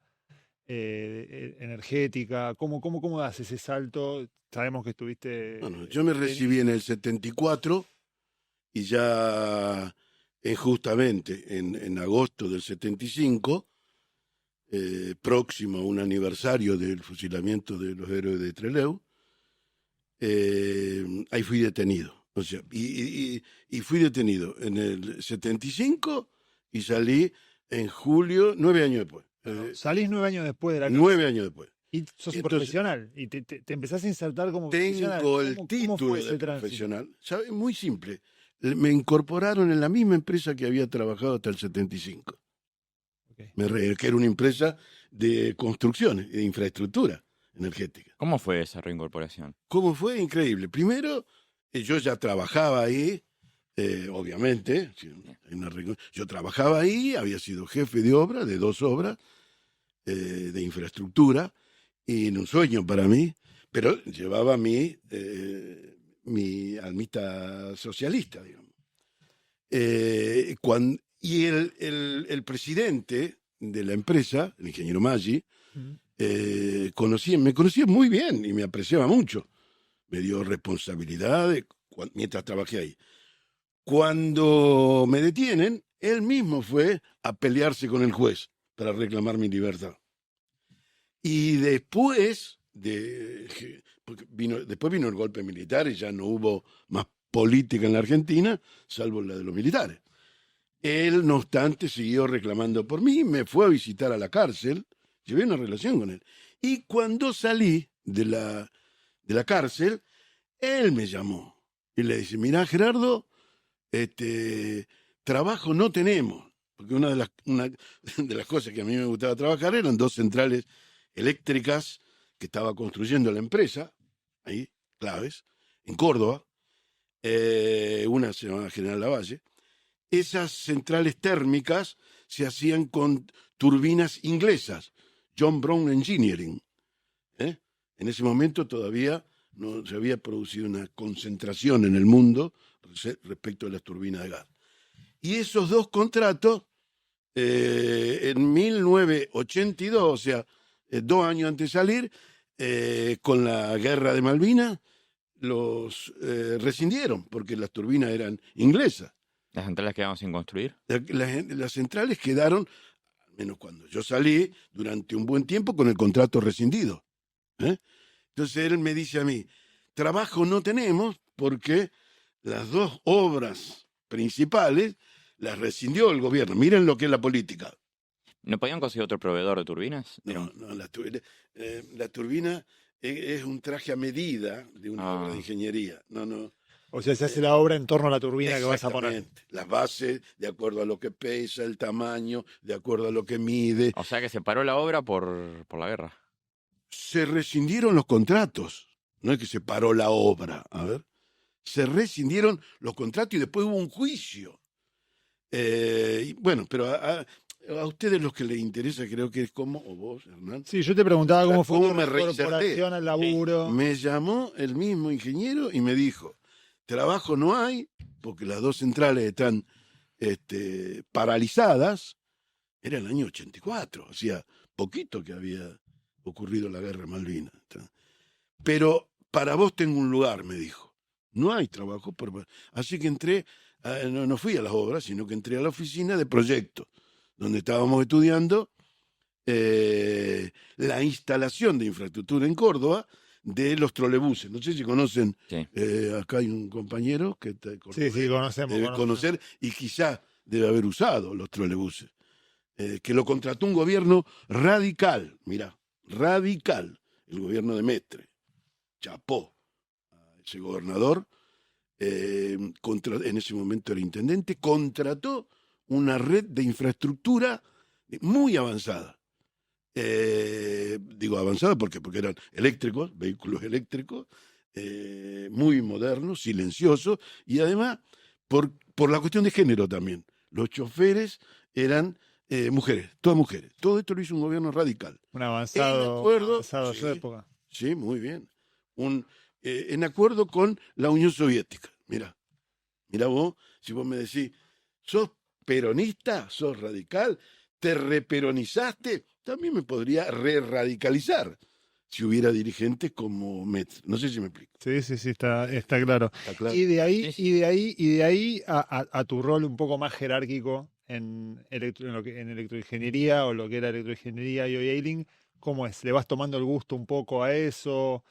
[SPEAKER 3] energética? ¿Cómo das ese salto? Sabemos que estuviste...
[SPEAKER 1] Bueno, yo me recibí en el 74 y ya justamente en agosto del 75, próximo a un aniversario del fusilamiento de los héroes de Trelew, ahí fui detenido. O sea, y fui detenido en el 75 y salí en julio, 9 años después.
[SPEAKER 3] Salís 9 años después de la cárcel.
[SPEAKER 1] 9 años después.
[SPEAKER 3] Y sos
[SPEAKER 1] Entonces,
[SPEAKER 3] profesional. Y te empezás a insertar como profesional.
[SPEAKER 1] Tengo el
[SPEAKER 3] ¿Cómo
[SPEAKER 1] título
[SPEAKER 3] fue
[SPEAKER 1] de
[SPEAKER 3] ese tránsito?
[SPEAKER 1] profesional. ¿Sabe? Muy simple. Me incorporaron en la misma empresa que había trabajado hasta el 75.
[SPEAKER 3] Okay.
[SPEAKER 1] Que era una empresa de construcciones, de infraestructura energética.
[SPEAKER 2] ¿Cómo fue esa reincorporación?
[SPEAKER 1] ¿Cómo fue? Increíble. Primero, yo ya trabajaba ahí, obviamente. Yo trabajaba ahí, había sido jefe de obra, de 2 obras, de infraestructura, y en un sueño para mí, pero llevaba mi almita socialista, digamos. Y el presidente de la empresa, el ingeniero Maggi, me conocía muy bien y me apreciaba mucho. Me dio responsabilidad mientras trabajé ahí. Cuando me detienen, él mismo fue a pelearse con el juez para reclamar mi libertad. Y después vino el golpe militar y ya no hubo más política en la Argentina, salvo la de los militares. Él, no obstante, siguió reclamando por mí, me fue a visitar a la cárcel, llevé una relación con él. Y cuando salí de la cárcel, él me llamó y le dice, mirá, Gerardo, trabajo no tenemos. Porque una de las cosas que a mí me gustaba trabajar eran 2 centrales eléctricas que estaba construyendo la empresa, ahí, claves, en Córdoba. Una se llamaba General Lavalle. Esas centrales térmicas se hacían con turbinas inglesas, John Brown Engineering. ¿eh? En ese momento todavía no se había producido una concentración en el mundo respecto a las turbinas de gas. Y esos 2 contratos, en 1982, o sea, 2 años antes de salir, con la guerra de Malvinas, los rescindieron, porque las turbinas eran inglesas.
[SPEAKER 2] ¿Las centrales quedaron sin construir?
[SPEAKER 1] Las centrales quedaron, al menos cuando yo salí, durante un buen tiempo con el contrato rescindido. Entonces él me dice a mí, trabajo no tenemos porque las 2 obras principales las rescindió el gobierno. Miren lo que es la política.
[SPEAKER 2] ¿No podían conseguir otro proveedor de turbinas?
[SPEAKER 1] No, la turbina es un traje a medida de una obra de ingeniería. No.
[SPEAKER 3] O sea, se hace la obra en torno a la turbina que vas a poner.
[SPEAKER 1] Exactamente. Las bases, de acuerdo a lo que pesa, el tamaño, de acuerdo a lo que mide.
[SPEAKER 2] O sea que se paró la obra por la guerra.
[SPEAKER 1] Se rescindieron los contratos. No es que se paró la obra. A ver. Se rescindieron los contratos y después hubo un juicio. Bueno, pero a ustedes los que les interesa, creo que es como, o vos, Hernán.
[SPEAKER 3] Sí, yo te preguntaba cómo fue tu
[SPEAKER 1] me
[SPEAKER 3] incorporación al laburo.
[SPEAKER 1] Me llamó el mismo ingeniero y me dijo, trabajo no hay, porque las 2 centrales están paralizadas. Era el año 84, hacía poquito que había ocurrido la guerra de Malvinas. Pero para vos tengo un lugar, me dijo. No hay trabajo, así que entré, no fui a las obras, sino que entré a la oficina de proyectos, donde estábamos estudiando la instalación de infraestructura en Córdoba de los trolebuses. No sé si conocen,
[SPEAKER 2] Sí.
[SPEAKER 1] Acá hay un compañero que
[SPEAKER 3] Sí, conocemos.
[SPEAKER 1] debe conocer y quizá debe haber usado los trolebuses, que lo contrató un gobierno radical, mirá, radical, el gobierno de Mestre. Chapó a ese gobernador, en ese momento era intendente, contrató una red de infraestructura muy avanzada. Digo avanzada porque eran eléctricos, vehículos eléctricos, muy modernos, silenciosos, y además por la cuestión de género también. Los choferes eran mujeres, todas mujeres. Todo esto lo hizo un gobierno radical.
[SPEAKER 3] Un avanzado de su época.
[SPEAKER 1] Sí, muy bien. En acuerdo con la Unión Soviética. Mirá vos, si vos me decís, ¿sos peronista? ¿Sos radical? ¿Te reperonizaste? También me podría re-radicalizar si hubiera dirigentes como Metz. No sé si me explico.
[SPEAKER 3] Sí, está claro.
[SPEAKER 1] ¿Está claro?
[SPEAKER 3] Y de ahí a tu rol un poco más jerárquico en electroingeniería, o lo que era electroingeniería y Ailing, ¿cómo es? ¿Le vas tomando el gusto un poco a eso?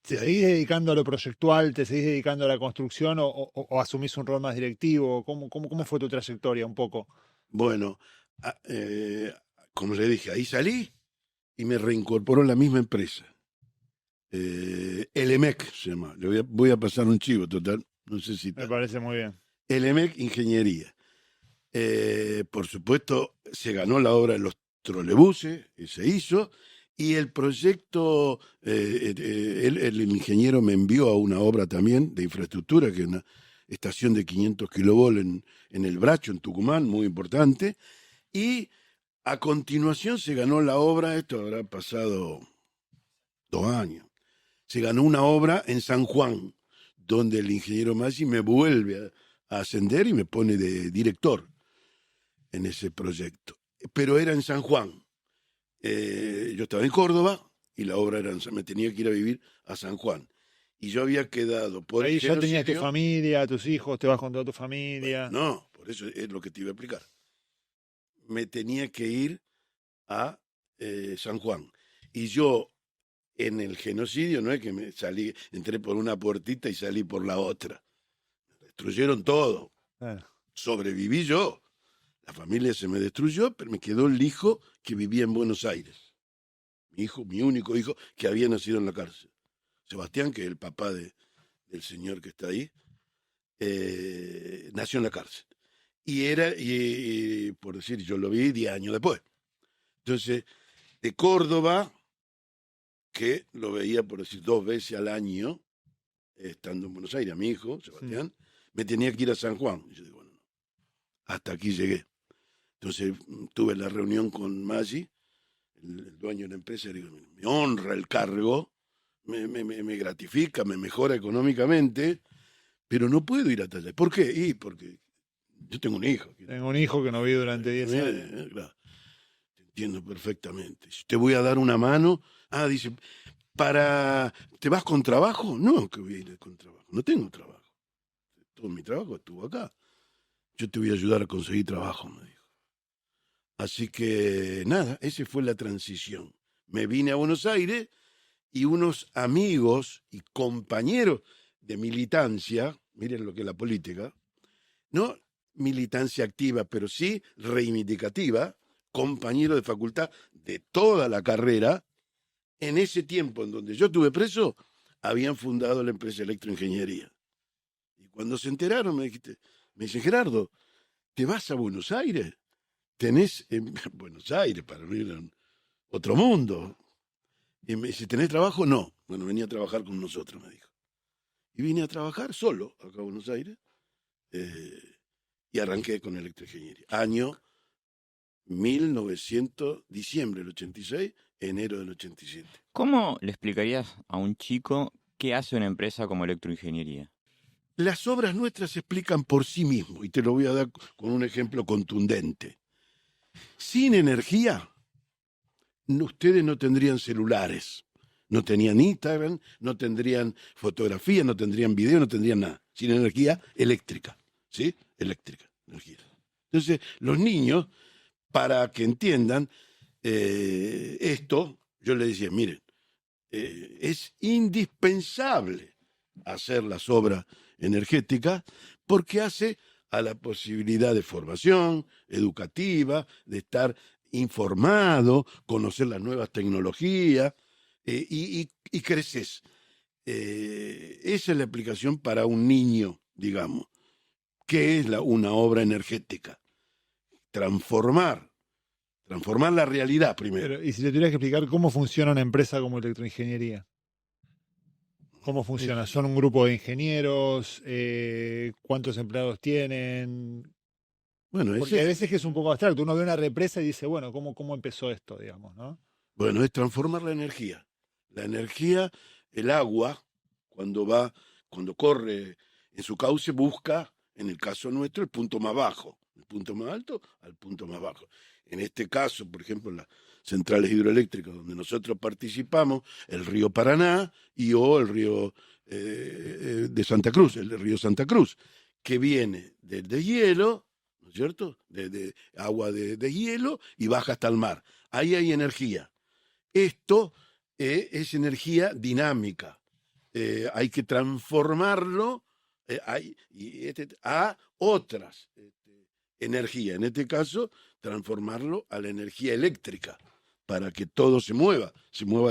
[SPEAKER 3] ¿Te seguís dedicando a lo proyectual? ¿Te seguís dedicando a la construcción? ¿O asumís un rol más directivo? ¿Cómo fue tu trayectoria un poco?
[SPEAKER 1] Bueno, como le dije, ahí salí y me reincorporó en la misma empresa. El EMEC se llama. Voy a pasar un chivo, total. No sé si...
[SPEAKER 3] Me parece muy bien.
[SPEAKER 1] El EMEC Ingeniería. Por supuesto, se ganó la obra de los trolebuses, y se hizo, y el proyecto, el ingeniero me envió a una obra también de infraestructura, que es una estación de 500 kilovolt en el Bracho, en Tucumán, muy importante, y a continuación se ganó la obra, esto habrá pasado 2 años, se ganó una obra en San Juan, donde el ingeniero Masi me vuelve a ascender y me pone de director en ese proyecto. Pero era en San Juan. Yo estaba en Córdoba y la obra era me tenía que ir a vivir a San Juan. Y yo había quedado por
[SPEAKER 3] ahí
[SPEAKER 1] el
[SPEAKER 3] ya tenías tu
[SPEAKER 1] genocidio.
[SPEAKER 3] familia, tus hijos, te vas con toda tu familia.
[SPEAKER 1] No, por eso es lo que te iba a explicar. Me tenía que ir a San Juan. Y yo, en el genocidio, no es que entré por una puertita y salí por la otra. Destruyeron todo. Sobreviví yo. La familia se me destruyó, pero me quedó el hijo que vivía en Buenos Aires. mi único hijo, que había nacido en la cárcel. Sebastián, que es el papá del señor que está ahí, nació en la cárcel. Y por decir, yo lo vi 10 años después. Entonces, de Córdoba, que lo veía, por decir, 2 veces al año, estando en Buenos Aires, a mi hijo, Sebastián, me tenía que ir a San Juan. Y yo digo, bueno, hasta aquí llegué. Entonces tuve la reunión con Maggi, el dueño de la empresa, y digo, me honra el cargo, me gratifica, me mejora económicamente, pero no puedo ir hasta allá. ¿Por qué? Porque yo tengo un hijo.
[SPEAKER 3] Tengo un hijo que no vi durante 10 años.
[SPEAKER 1] Claro, te entiendo perfectamente. Si te voy a dar una mano, dice, ¿te vas con trabajo? No, que voy a ir con trabajo. No tengo trabajo. Todo mi trabajo estuvo acá. Yo te voy a ayudar a conseguir trabajo, me dijo. Así que nada, esa fue la transición. Me vine a Buenos Aires y unos amigos y compañeros de militancia, miren lo que es la política, no militancia activa, pero sí reivindicativa, compañeros de facultad de toda la carrera, en ese tiempo en donde yo estuve preso, habían fundado la empresa Electroingeniería. Y cuando se enteraron me dicen, Gerardo, ¿te vas a Buenos Aires? Tenés en Buenos Aires, para mí era otro mundo. Y me dice, ¿tenés trabajo? No. Bueno, venía a trabajar con nosotros, me dijo. Y vine a trabajar solo acá a Buenos Aires y arranqué con electroingeniería. Año 1900, diciembre del 86, enero del 87.
[SPEAKER 2] ¿Cómo le explicarías a un chico qué hace una empresa como electroingeniería?
[SPEAKER 1] Las obras nuestras se explican por sí mismo, y te lo voy a dar con un ejemplo contundente. Sin energía, ustedes no tendrían celulares, no tenían Instagram, no tendrían fotografía, no tendrían video, no tendrían nada. Sin energía eléctrica, ¿sí? Eléctrica, energía. Entonces, los niños, para que entiendan esto, yo les decía, miren, es indispensable hacer las obras energéticas porque hace a la posibilidad de formación educativa, de estar informado, conocer las nuevas tecnologías y creces. Esa es la explicación para un niño, digamos. ¿Qué es una obra energética? Transformar la realidad primero.
[SPEAKER 3] Pero, y si te tuvieras que explicar cómo funciona una empresa como Electroingeniería. ¿Cómo funciona? ¿Son un grupo de ingenieros? ¿Cuántos empleados tienen?
[SPEAKER 1] Bueno,
[SPEAKER 3] Porque a veces que es un poco abstracto. Uno ve una represa y dice, bueno, ¿cómo empezó esto, digamos, ¿no?
[SPEAKER 1] Bueno, es transformar la energía. La energía, el agua, cuando corre en su cauce, busca, en el caso nuestro, el punto más bajo, el punto más alto al punto más bajo. En este caso, por ejemplo, las centrales hidroeléctricas donde nosotros participamos, el río Paraná o el río de Santa Cruz, el río Santa Cruz, que viene del deshielo, ¿no es cierto? De agua de hielo y baja hasta el mar. Ahí hay energía. Esto es energía dinámica. Hay que transformarlo a otras energías. En este caso, transformarlo a la energía eléctrica para que todo se mueva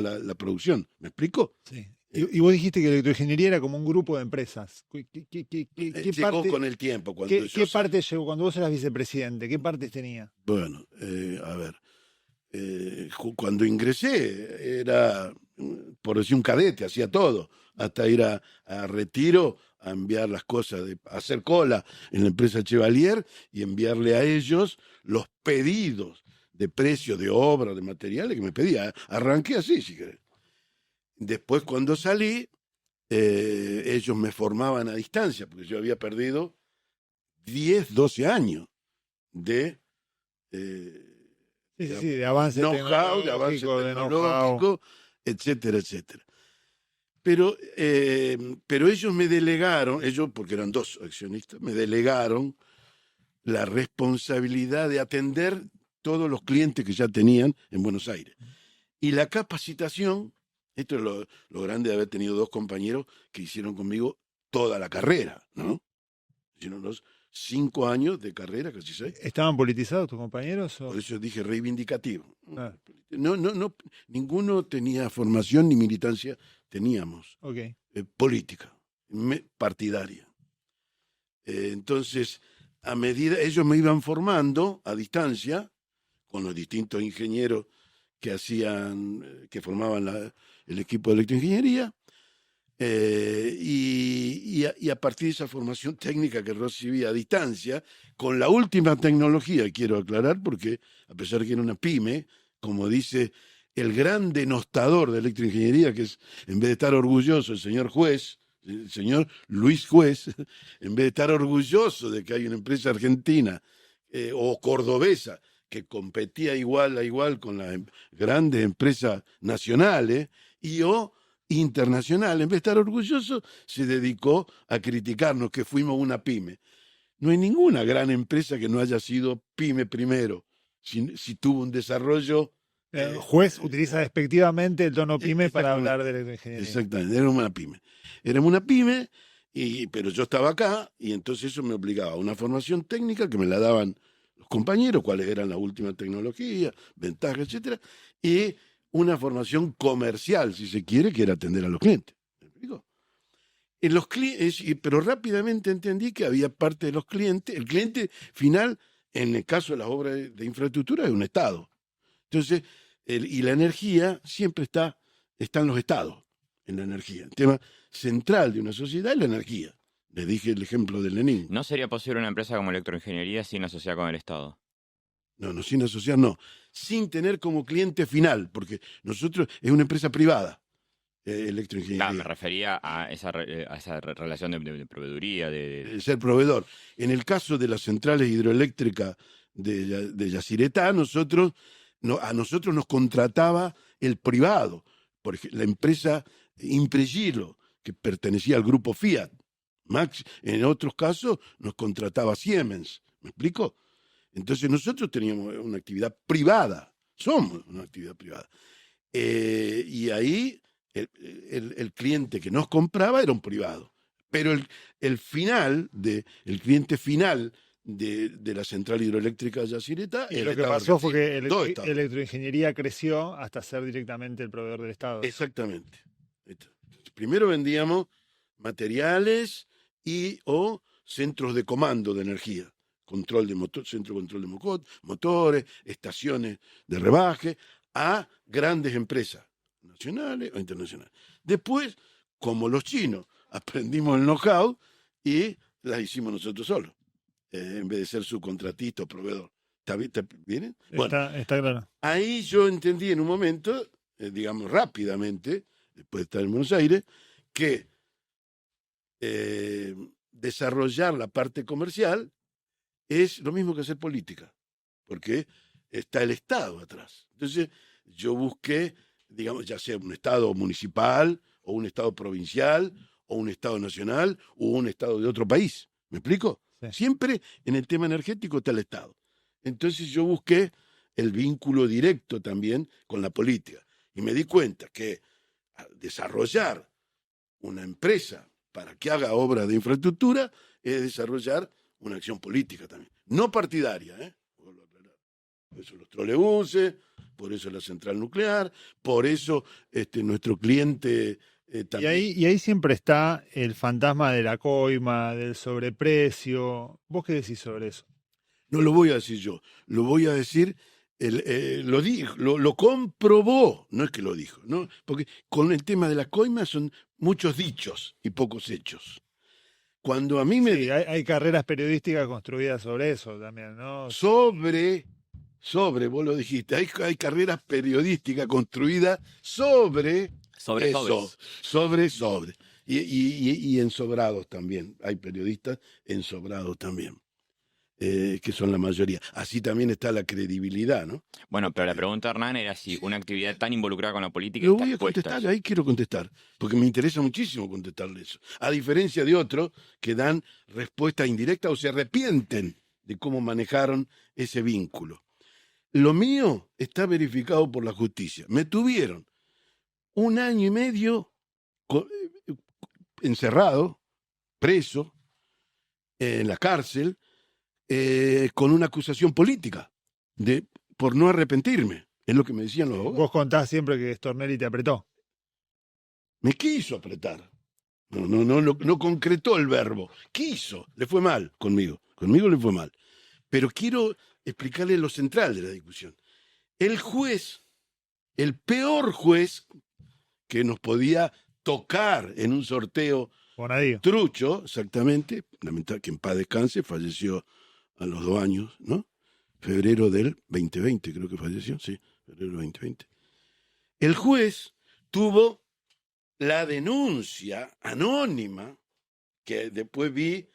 [SPEAKER 1] la producción. ¿Me explico?
[SPEAKER 3] Sí. Y vos dijiste que Electroingeniería era como un grupo de empresas. ¿Qué
[SPEAKER 1] llegó
[SPEAKER 3] parte,
[SPEAKER 1] con el tiempo.
[SPEAKER 3] ¿qué parte llegó cuando vos eras vicepresidente? ¿Qué partes tenía?
[SPEAKER 1] Bueno, a ver. Cuando ingresé era, por decir, un cadete, hacía todo, hasta ir a retiro, a enviar las cosas, a hacer cola en la empresa Chevalier y enviarle a ellos los pedidos de precios de obra, de materiales que me pedía. Arranqué así, si querés. Después, cuando salí, ellos me formaban a distancia, porque yo había perdido 10, 12 años de...
[SPEAKER 3] de avance
[SPEAKER 1] know-how, de avance tecnológico, etcétera, etcétera. Pero ellos me delegaron, porque eran 2 accionistas, me delegaron la responsabilidad de atender todos los clientes que ya tenían en Buenos Aires. Y la capacitación, esto es lo grande de haber tenido 2 compañeros que hicieron conmigo toda la carrera, ¿no? Hicieron los 5 años de carrera, casi 6.
[SPEAKER 3] ¿Estaban politizados tus compañeros?
[SPEAKER 1] Por eso dije reivindicativo.
[SPEAKER 3] Ah,
[SPEAKER 1] No, ninguno tenía formación ni militancia, teníamos
[SPEAKER 3] ok.
[SPEAKER 1] política, partidaria. Entonces, a medida, ellos me iban formando a distancia, con los distintos ingenieros que formaban el equipo de electroingeniería, y a partir de esa formación técnica que recibía a distancia, con la última tecnología, quiero aclarar, porque a pesar que era una pyme, como dice el gran denostador de electroingeniería, que es, en vez de estar orgulloso el señor juez, el señor Luis Juez, en vez de estar orgulloso de que hay una empresa argentina o cordobesa que competía igual a igual con las grandes empresas nacionales o internacionales, en vez de estar orgulloso, se dedicó a criticarnos que fuimos una pyme. No hay ninguna gran empresa que no haya sido pyme primero, si tuvo un desarrollo.
[SPEAKER 3] Juez utiliza despectivamente el tono pyme para hablar de electroingeniería.
[SPEAKER 1] Exactamente, éramos una pyme. Éramos una pyme, pero yo estaba acá y entonces eso me obligaba a una formación técnica que me la daban los compañeros, cuáles eran las últimas tecnologías, ventajas, etcétera, y una formación comercial, si se quiere, que era atender a los clientes. ¿Me explico? Pero rápidamente entendí que había parte de los clientes, el cliente final, en el caso de las obras de infraestructura, es un Estado. Entonces, y la energía siempre están los estados en la energía. El tema central de una sociedad es la energía. Les dije el ejemplo de Lenin.
[SPEAKER 2] ¿No sería posible una empresa como electroingeniería sin asociar con el Estado?
[SPEAKER 1] No, sin asociar, no. Sin tener como cliente final, porque nosotros es una empresa privada, electroingeniería.
[SPEAKER 2] Claro, me refería a esa relación de proveeduría, de...
[SPEAKER 1] Ser proveedor. En el caso de las centrales hidroeléctricas de Yacyretá, a nosotros nos contrataba el privado, por ejemplo, la empresa Impregilo, que pertenecía al grupo Fiat. En otros casos nos contrataba Siemens. ¿Me explico? Entonces nosotros teníamos una actividad privada, somos una actividad privada. Y ahí el cliente que nos compraba era un privado. Pero el cliente final de la central hidroeléctrica de Yacyretá.
[SPEAKER 3] Y lo que pasó fue que electroingeniería creció hasta ser directamente el proveedor del Estado.
[SPEAKER 1] Exactamente. Primero vendíamos materiales o centros de comando de energía, centro de control de motores, estaciones de rebaje, a grandes empresas nacionales o internacionales. Después, como los chinos, aprendimos el know-how y las hicimos nosotros solos. En vez de ser subcontratista o proveedor. ¿Está bien?
[SPEAKER 3] Bueno, está claro.
[SPEAKER 1] Ahí yo entendí en un momento, digamos rápidamente, después de estar en Buenos Aires, que desarrollar la parte comercial es lo mismo que hacer política, porque está el Estado atrás. Entonces yo busqué, digamos, ya sea un Estado municipal, o un Estado provincial, o un Estado nacional, o un Estado de otro país. ¿Me explico? Sí. Siempre en el tema energético está el Estado. Entonces yo busqué el vínculo directo también con la política. Y me di cuenta que desarrollar una empresa para que haga obras de infraestructura es desarrollar una acción política también. No partidaria, Por eso los trolebuses, por eso la central nuclear, por eso nuestro cliente...
[SPEAKER 3] Y ahí siempre está el fantasma de la coima, del sobreprecio. ¿Vos qué decís sobre eso?
[SPEAKER 1] No lo voy a decir yo, lo voy a decir, lo comprobó, no es que lo dijo, ¿no? Porque con el tema de la coima son muchos dichos y pocos hechos. Cuando a mí me...
[SPEAKER 3] Sí, hay carreras periodísticas construidas sobre eso también, ¿no?
[SPEAKER 1] Sobre, vos lo dijiste, hay carreras periodísticas construidas sobre y ensobrados también. Hay periodistas ensobrados también, que son la mayoría. Así también está la credibilidad, ¿no?
[SPEAKER 2] Bueno, pero la pregunta, Hernán, era si una actividad tan involucrada con la política...
[SPEAKER 1] Lo voy a contestar, ahí quiero contestar, porque me interesa muchísimo contestarle eso. A diferencia de otros que dan respuesta indirecta o se arrepienten de cómo manejaron ese vínculo. Lo mío está verificado por la justicia. Me tuvieron 1 año y medio encerrado, preso, en la cárcel, con una acusación política por no arrepentirme. Es lo que me decían los abogados.
[SPEAKER 3] Vos contás siempre que Stornelli te apretó.
[SPEAKER 1] Me quiso apretar. No concretó el verbo. Quiso. Le fue mal conmigo. Conmigo le fue mal. Pero quiero explicarle lo central de la discusión. El juez, el peor juez que nos podía tocar en un sorteo
[SPEAKER 3] Bonadío.
[SPEAKER 1] trucho, exactamente, lamentable que en paz descanse, falleció a los 2 años, ¿no? Febrero del 2020 creo que falleció, sí, febrero del 2020. El juez tuvo la denuncia anónima, que después vi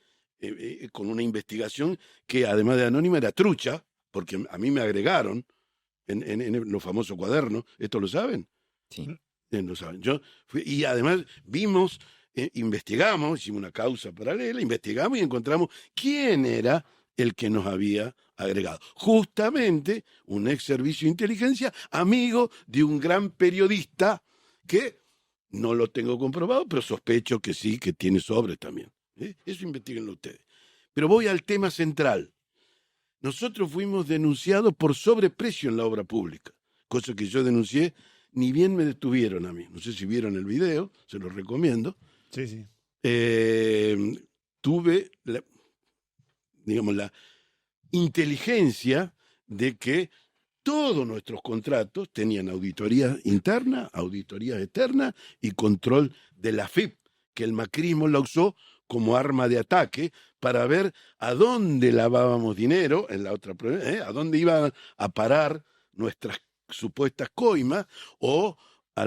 [SPEAKER 1] con una investigación que además de anónima era trucha, porque a mí me agregaron en los famosos cuadernos, ¿esto lo saben?
[SPEAKER 2] Sí.
[SPEAKER 1] Lo saben. Y además vimos, investigamos, hicimos una causa paralela, investigamos y encontramos quién era el que nos había agregado. Justamente un ex servicio de inteligencia, amigo de un gran periodista que no lo tengo comprobado, pero sospecho que sí, que tiene sobres también. Eso investiguenlo ustedes. Pero voy al tema central. Nosotros fuimos denunciados por sobreprecio en la obra pública, cosa que yo denuncié, ni bien me detuvieron a mí. No sé si vieron el video, se los recomiendo.
[SPEAKER 3] Sí, sí.
[SPEAKER 1] Tuve la inteligencia de que todos nuestros contratos tenían auditoría interna, auditoría externa y control de la AFIP, que el macrismo la usó como arma de ataque para ver a dónde lavábamos dinero, en la otra, a dónde iban a parar nuestras supuestas coimas o a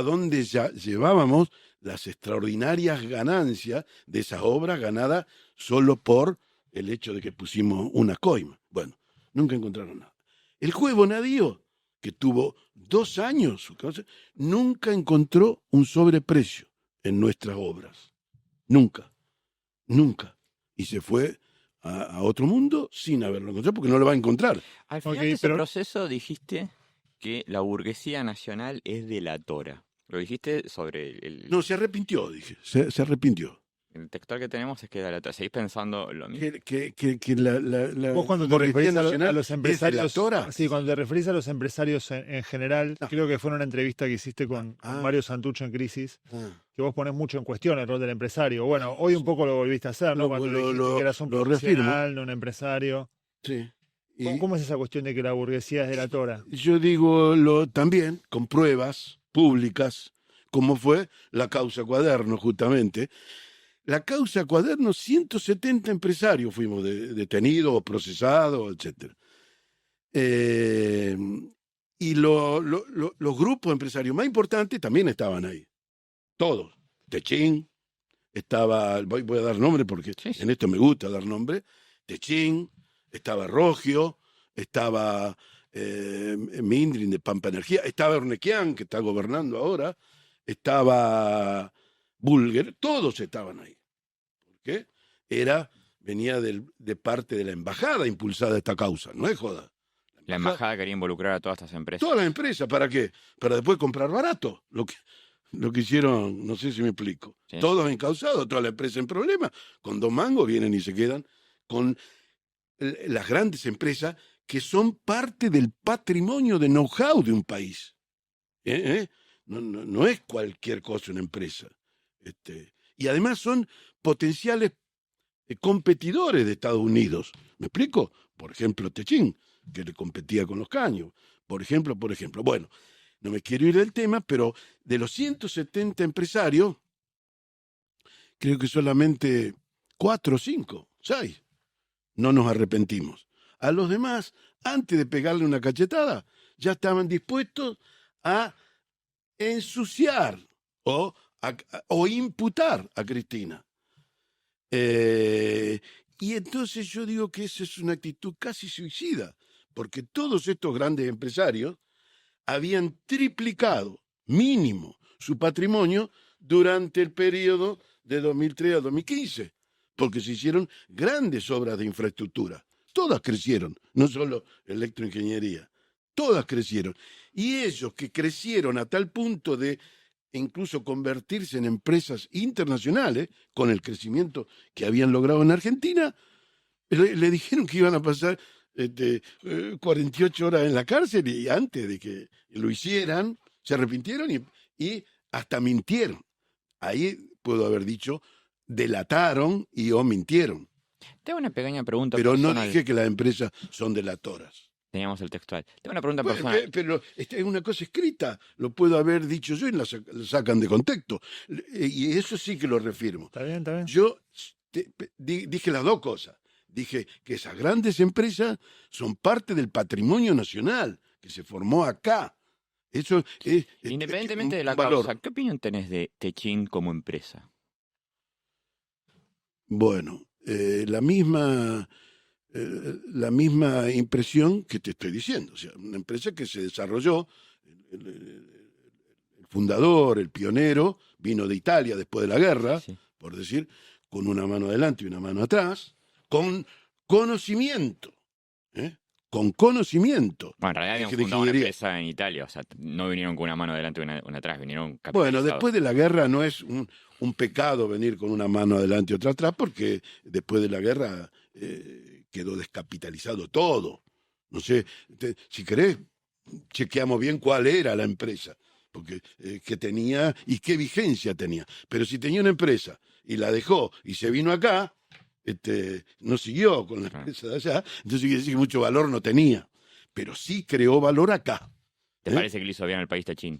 [SPEAKER 1] dónde llevábamos las extraordinarias ganancias de esas obras ganadas solo por el hecho de que pusimos una coima. Bueno, nunca encontraron nada. El juez Bonadío, que tuvo 2 años, nunca encontró un sobreprecio en nuestras obras. Nunca. Y se fue a otro mundo sin haberlo encontrado, porque no lo va a encontrar.
[SPEAKER 2] Al final de ese proceso dijiste que la burguesía nacional es delatora. Lo dijiste sobre el...
[SPEAKER 1] No, se arrepintió, dije. Se arrepintió.
[SPEAKER 2] El textual que tenemos es que delatora. ¿Seguís pensando lo mismo?
[SPEAKER 1] Que la
[SPEAKER 3] Vos cuando te referís a los empresarios,
[SPEAKER 1] sí,
[SPEAKER 3] cuando te referís a los empresarios en general, creo que fue en una entrevista que hiciste con Mario Santucho en Crisis, que vos ponés mucho en cuestión el rol del empresario. Bueno, hoy un poco lo volviste a hacer, ¿no? Cuando dijiste que eras un profesional, no un empresario.
[SPEAKER 1] Sí.
[SPEAKER 3] ¿Cómo es esa cuestión de que la burguesía es delatora?
[SPEAKER 1] Yo digo también con pruebas públicas, como fue la causa Cuaderno, justamente. La causa Cuaderno, 170 empresarios fuimos detenidos o procesados, etc. Y los grupos empresarios más importantes también estaban ahí. Todos. Techín, estaba, voy a dar nombre porque sí. En esto me gusta dar nombre. Techín, estaba Rogio, estaba Mindrin de Pampa Energía, estaba Ernequian, que está gobernando ahora, estaba Bulger, todos estaban ahí. ¿Por qué? Venía de parte de la embajada impulsada esta causa, no es joda.
[SPEAKER 2] La embajada quería involucrar a todas estas empresas.
[SPEAKER 1] Todas las empresas, ¿para qué? Para después comprar barato. Lo que hicieron, no sé si me explico. Sí. Todos encausados, toda la empresa en problemas. Con 2 mangos vienen y se quedan con las grandes empresas que son parte del patrimonio de know-how de un país. No es cualquier cosa una empresa. Y además son potenciales competidores de Estados Unidos. ¿Me explico? Por ejemplo, Techín, que le competía con los caños. Por ejemplo. Bueno, no me quiero ir del tema, pero de los 170 empresarios, creo que solamente 4 o 5, 6, no nos arrepentimos. A los demás, antes de pegarle una cachetada, ya estaban dispuestos a ensuciar o imputar a Cristina. Y entonces yo digo que esa es una actitud casi suicida, porque todos estos grandes empresarios habían triplicado mínimo su patrimonio durante el periodo de 2003 a 2015, porque se hicieron grandes obras de infraestructura. Todas crecieron, no solo electroingeniería, todas crecieron. Y ellos que crecieron a tal punto de incluso convertirse en empresas internacionales, con el crecimiento que habían logrado en Argentina, Le dijeron que iban a pasar 48 horas en la cárcel y antes de que lo hicieran, se arrepintieron y hasta mintieron. Ahí puedo haber dicho, delataron o mintieron.
[SPEAKER 2] Tengo una pequeña pregunta
[SPEAKER 1] Pero no
[SPEAKER 2] personal.
[SPEAKER 1] dije que las empresas son delatoras.
[SPEAKER 2] Teníamos el textual. Tengo una pregunta
[SPEAKER 1] Bueno,
[SPEAKER 2] personal.
[SPEAKER 1] pero es una cosa escrita, lo puedo haber dicho yo y la sacan de contexto. Y eso sí que lo refirmo.
[SPEAKER 3] Está bien, está bien.
[SPEAKER 1] Yo dije las dos cosas. Dije que esas grandes empresas son parte del patrimonio nacional que se formó acá. Eso es
[SPEAKER 2] Independientemente de la
[SPEAKER 1] valor.
[SPEAKER 2] causa, ¿qué opinión tenés de Techin como empresa?
[SPEAKER 1] Bueno, la misma impresión que te estoy diciendo. O sea, una empresa que se desarrolló, el fundador, el pionero, vino de Italia después de la guerra,
[SPEAKER 2] Sí.
[SPEAKER 1] por decir, con una mano adelante y una mano atrás, con conocimiento, ¿eh? Con conocimiento.
[SPEAKER 2] Bueno, en realidad habían
[SPEAKER 1] de
[SPEAKER 2] fundado una
[SPEAKER 1] ingeniería.
[SPEAKER 2] empresa en Italia, o sea, no vinieron con una mano adelante y una atrás, vinieron
[SPEAKER 1] Bueno,
[SPEAKER 2] capitalizados.
[SPEAKER 1] después de la guerra no es un pecado venir con una mano adelante y otra atrás, porque después de la guerra quedó descapitalizado todo. No sé, si querés, chequeamos bien cuál era la empresa, porque qué tenía y qué vigencia tenía. Pero si tenía una empresa y la dejó y se vino acá, no siguió con la empresa de allá, entonces quiere decir que mucho valor no tenía. Pero sí creó valor acá.
[SPEAKER 2] ¿Te parece que le hizo bien al país Techin?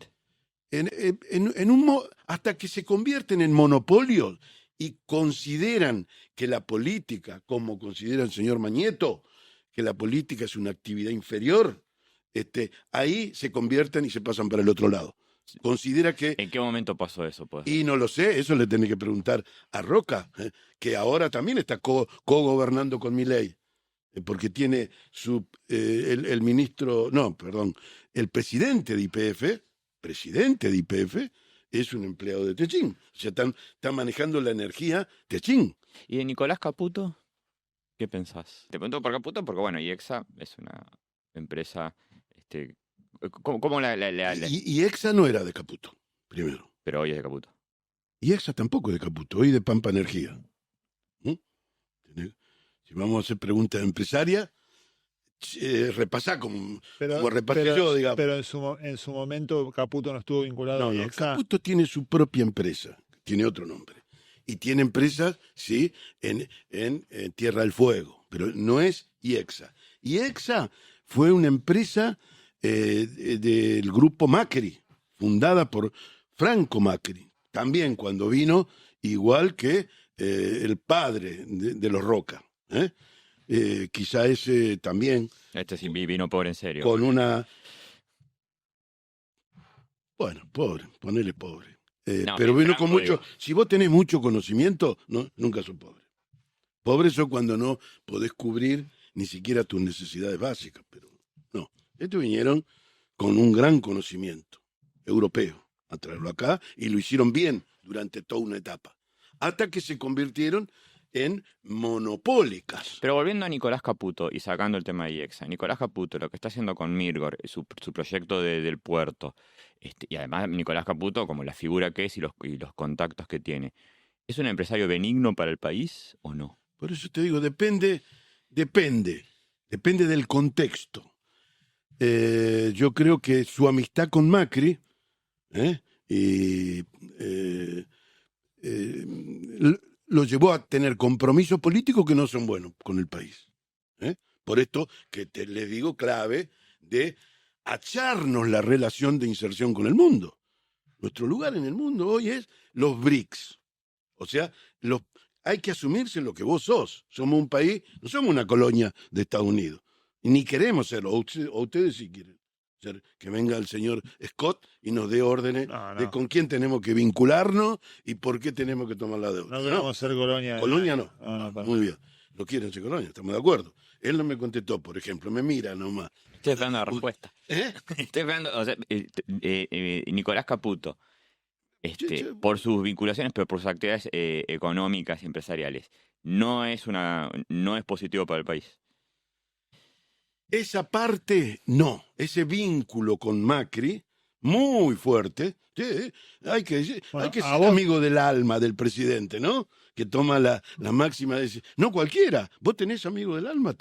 [SPEAKER 1] Hasta que se convierten en monopolios y consideran que la política, como considera el señor Mañeto, que la política es una actividad inferior, ahí se convierten y se pasan para el otro lado. Considera que,
[SPEAKER 2] ¿En qué momento pasó eso, pues?
[SPEAKER 1] y no lo sé, eso le tenés que preguntar a Roca, que ahora también está co-gobernando con Milei, porque tiene el ministro, no, perdón, el presidente de YPF, es un empleado de Techin. O sea, están manejando la energía Techin.
[SPEAKER 2] ¿Y de Nicolás Caputo? ¿Qué pensás? Te pregunto por Caputo porque, bueno, IEXA es una empresa... ¿Cómo la...
[SPEAKER 1] Y EXA no era de Caputo, primero.
[SPEAKER 2] Pero hoy es de Caputo.
[SPEAKER 1] Y EXA tampoco es de Caputo, hoy de Pampa Energía. Si vamos a hacer preguntas empresarias, repasá como repasé yo, digamos.
[SPEAKER 3] Pero en su momento Caputo no estuvo vinculado a
[SPEAKER 1] No,
[SPEAKER 3] IEXA.
[SPEAKER 1] Caputo tiene su propia empresa, tiene otro nombre. Y tiene empresas, sí, en Tierra del Fuego, pero no es IEXA. IEXA fue una empresa del grupo Macri, fundada por Franco Macri, también cuando vino, igual que el padre de los Roca. Quizá ese también.
[SPEAKER 2] Este sí vino pobre en serio.
[SPEAKER 1] Con una... Bueno, pobre, ponele pobre.
[SPEAKER 2] No,
[SPEAKER 1] pero vino con
[SPEAKER 2] Franco,
[SPEAKER 1] mucho...
[SPEAKER 2] digo.
[SPEAKER 1] Si vos tenés mucho conocimiento, nunca sos pobre. Pobre sos cuando no podés cubrir ni siquiera tus necesidades básicas. Pero no, estos vinieron con un gran conocimiento europeo a traerlo acá y lo hicieron bien durante toda una etapa. Hasta que se convirtieron en monopólicas.
[SPEAKER 2] Pero volviendo a Nicolás Caputo y sacando el tema de IEXA, Nicolás Caputo, lo que está haciendo con Mirgor, su proyecto del puerto, y además Nicolás Caputo, como la figura que es y los contactos que tiene, ¿es un empresario benigno para el país o no?
[SPEAKER 1] Por eso te digo, depende del contexto. Yo creo que su amistad con Macri lo llevó a tener compromisos políticos que no son buenos con el país. Por esto que les digo clave de acharnos la relación de inserción con el mundo. Nuestro lugar en el mundo hoy es los BRICS. O sea, hay que asumirse lo que vos sos. Somos un país, no somos una colonia de Estados Unidos. Ni queremos serlo. O ustedes sí quieren ser, que venga el señor Scott y nos dé órdenes de con quién tenemos que vincularnos y por qué tenemos que tomar la deuda.
[SPEAKER 3] No queremos ser colonia.
[SPEAKER 1] Colonia no.
[SPEAKER 3] No,
[SPEAKER 1] Muy bien. No quieren ser colonia, estamos de acuerdo. Él no me contestó, por ejemplo, me mira nomás.
[SPEAKER 2] Estoy esperando la respuesta. Estoy esperando, o sea, Nicolás Caputo, por sus vinculaciones, pero por sus actividades económicas y empresariales, no es positivo para el país.
[SPEAKER 1] Esa parte, no. Ese vínculo con Macri, muy fuerte. Sí, hay que
[SPEAKER 3] Bueno,
[SPEAKER 1] ser
[SPEAKER 3] a vos,
[SPEAKER 1] amigo del alma del presidente, ¿no? Que toma la máxima decisión. No cualquiera. Vos tenés amigo del alma.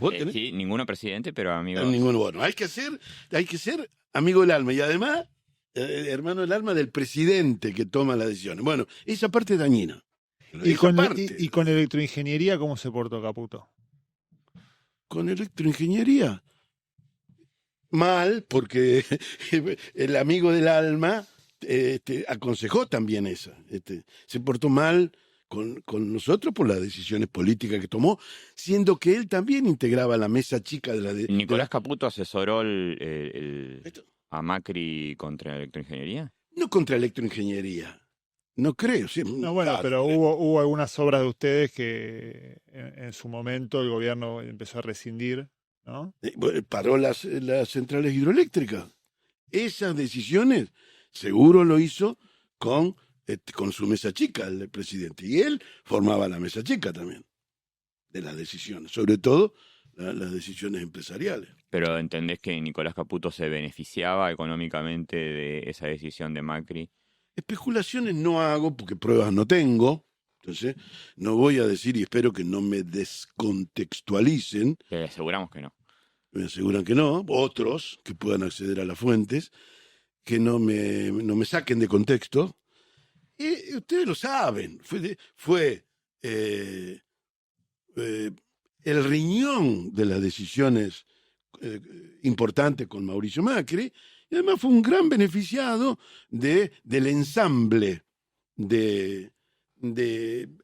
[SPEAKER 1] Vos tenés.
[SPEAKER 2] Sí, ninguno presidente, pero amigos.
[SPEAKER 1] Ninguno. Bueno, hay que ser amigo del alma. Y además, hermano del alma del presidente que toma las decisiones. Bueno, esa parte es dañina.
[SPEAKER 3] y
[SPEAKER 1] Esa
[SPEAKER 3] con,
[SPEAKER 1] parte.
[SPEAKER 3] y con electroingeniería, ¿cómo se portó Caputo?
[SPEAKER 1] Con electroingeniería. Mal, porque el amigo del alma aconsejó también esa. Se portó mal con nosotros por las decisiones políticas que tomó, siendo que él también integraba la mesa chica de la...
[SPEAKER 2] ¿Nicolás Caputo asesoró
[SPEAKER 1] Esto-
[SPEAKER 2] a Macri contra la electroingeniería?
[SPEAKER 1] No contra electroingeniería, no creo. Sí,
[SPEAKER 3] No, bueno,
[SPEAKER 1] claro,
[SPEAKER 3] pero hubo algunas obras de ustedes que en su momento el gobierno empezó a rescindir, ¿no?
[SPEAKER 1] bueno, paró las centrales hidroeléctricas. Esas decisiones seguro lo hizo con su mesa chica, el presidente. Y él formaba la mesa chica también de las decisiones, sobre todo las decisiones empresariales.
[SPEAKER 2] Pero ¿entendés que Nicolás Caputo se beneficiaba económicamente de esa decisión de Macri?
[SPEAKER 1] Especulaciones no hago porque pruebas no tengo. Entonces, no voy a decir, y espero que no me descontextualicen,
[SPEAKER 2] Te aseguramos que no.
[SPEAKER 1] me aseguran que no, otros que puedan acceder a las fuentes, que no me saquen de contexto. Y ustedes lo saben, fue el riñón de las decisiones importantes con Mauricio Macri, y además fue un gran beneficiado del ensamble de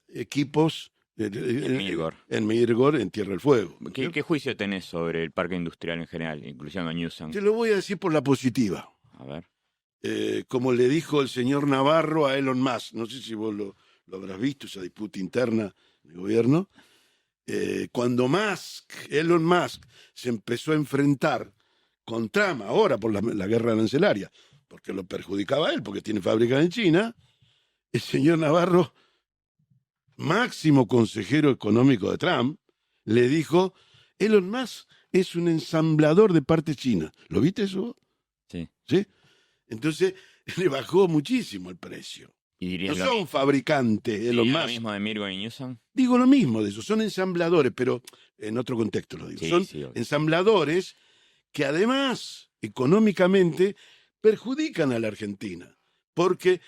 [SPEAKER 1] equipos
[SPEAKER 2] Mirgor.
[SPEAKER 1] en Mirgor, en Tierra del Fuego.
[SPEAKER 2] ¿Qué juicio tenés sobre el parque industrial en general, incluyendo a Newsom?
[SPEAKER 1] Te lo voy a decir por la positiva.
[SPEAKER 2] A ver.
[SPEAKER 1] Como le dijo el señor Navarro a Elon Musk, no sé si vos lo habrás visto, esa disputa interna del gobierno, cuando Elon Musk se empezó a enfrentar con Trump ahora por la guerra arancelaria, porque lo perjudicaba a él, porque tiene fábricas en China, el señor Navarro, máximo consejero económico de Trump, le dijo, Elon Musk es un ensamblador de partes chinas. ¿Lo viste eso?
[SPEAKER 2] Sí.
[SPEAKER 1] ¿Sí? Entonces le bajó muchísimo el precio.
[SPEAKER 2] ¿Y
[SPEAKER 1] No
[SPEAKER 2] dirías
[SPEAKER 1] son fabricantes, Elon
[SPEAKER 2] lo
[SPEAKER 1] Musk.
[SPEAKER 2] mismo de Mirgor y Newsom?
[SPEAKER 1] Digo lo mismo de eso, son ensambladores, pero en otro contexto lo digo.
[SPEAKER 2] Sí,
[SPEAKER 1] Son
[SPEAKER 2] sí, obvio.
[SPEAKER 1] ensambladores que además económicamente perjudican a la Argentina, porque